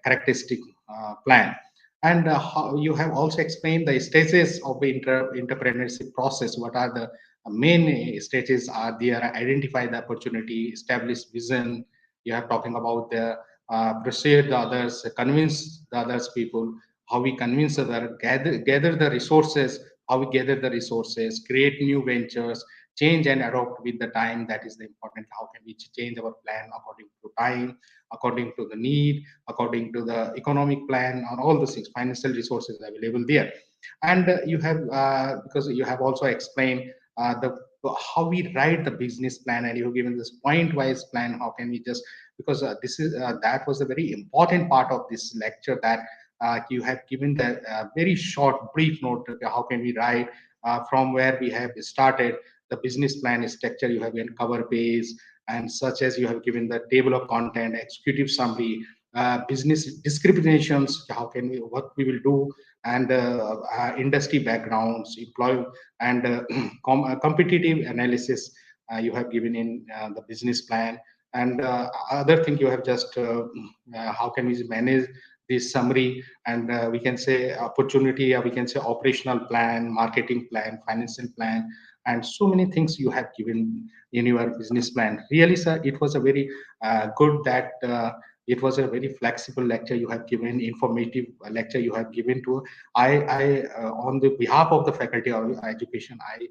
characteristic plan. And how you have also explained the stages of the entrepreneurship process. What are the main stages are there? Identify the opportunity, establish vision. You have talking about the persuade the others, convince the others people, how we convince other, gather the resources, how we gather the resources, create new ventures, change and adopt with the time. That is the important. How can we change our plan according to time, according to the need, according to the economic plan, on all those things, financial resources available there. And you have because you have also explained the how we write the business plan, and you have given this point wise plan. How can we just, because this is that was a very important part of this lecture, that you have given the very short brief note. How can we write from where we have started the business plan structure. You have given cover page, and such as you have given the table of content, executive summary, business discriminations, how can we, what we will do, and industry backgrounds, employee, and competitive analysis you have given in the business plan. And other thing you have just how can we manage this summary, and we can say opportunity, we can say operational plan, marketing plan, financial plan, and so many things you have given in your business plan. Really, sir, it was a very good that it was a very flexible lecture you have given, informative lecture you have given to. On the behalf of the faculty of education, I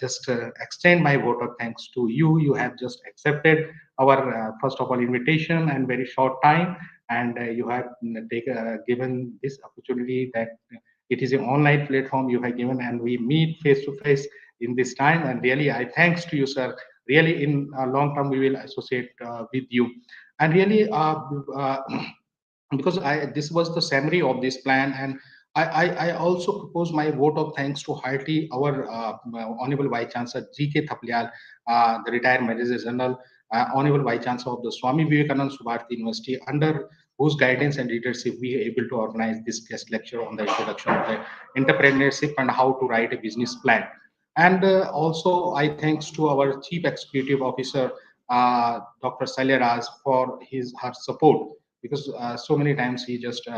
just extend my vote of thanks to you. You have just accepted our first of all invitation and very short time, and you have given this opportunity that it is an online platform you have given, and we meet face to face in this time. And really, I thanks to you, sir. Really, in long term, we will associate with you. And really, because this was the summary of this plan, and I also propose my vote of thanks to heartily our Honorable Vice Chancellor G.K. Thaplyal, the retired Major General, Honorable Vice Chancellor of the Swami Vivekananda Subharati University, under whose guidance and leadership we are able to organize this guest lecture on the introduction of the entrepreneurship and how to write a business plan. And also, I thanks to our Chief Executive Officer, Dr. Salyaraj, for her support, because so many times he just put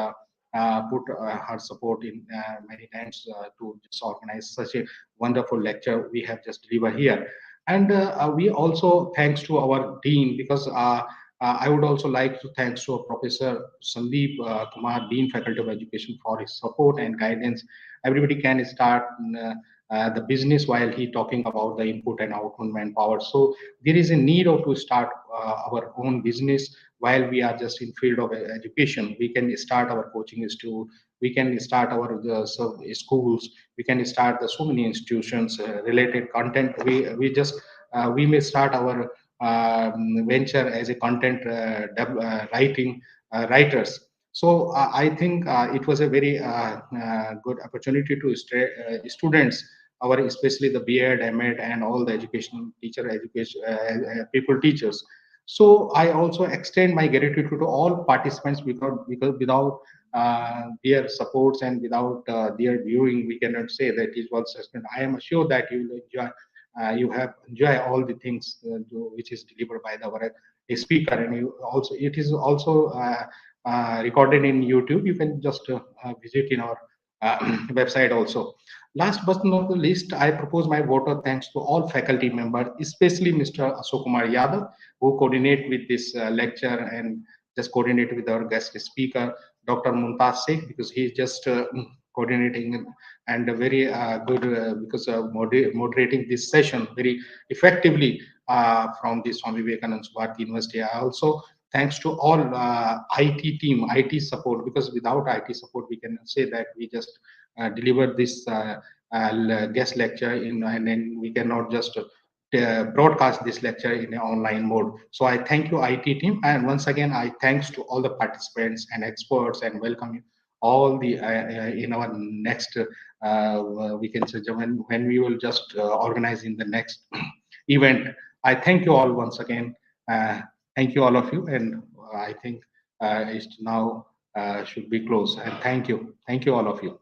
her support in many times to just organize such a wonderful lecture we have just delivered here. And we also thanks to our dean, because I would also like to thanks to Professor Sandeep Kumar, Dean Faculty of Education, for his support and guidance. Everybody can start the business while he talking about the input and output manpower. So there is a need of to start our own business while we are just in field of education. We can start our coaching institute, we can start our schools, we can start the so many institutions related content. We may start our venture as a content writing writers. So I think it was a very good opportunity to students, our especially the B.Ed, M.Ed, and all the education teacher education people teachers. So I also extend my gratitude to all participants, because without their supports and without their viewing, we cannot say that it was successful. I am sure that you will enjoy. You have enjoy all the things which is delivered by our speaker, and you also it is also recorded in YouTube. You can just visit in our website also. Last but not the least, I propose my vote of thanks to all faculty members, especially Mr. Ashok Kumar Yadav, who coordinate with this lecture and just coordinate with our guest speaker, Dr. Mumtaz Sheikh, because he is just coordinating and very good because moderating this session very effectively from the Swami Vivekananda Bharati University. I also thanks to all IT team, IT support, because without IT support, we can say that we just deliver this guest lecture in, and then we cannot just broadcast this lecture in an online mode. So I thank you, IT team, and once again I thanks to all the participants and experts, and welcome you all the in our next we can say when we will just organize in the next event. I thank you all once again. Thank you all of you, and I think it's now should be closed. And thank you all of you.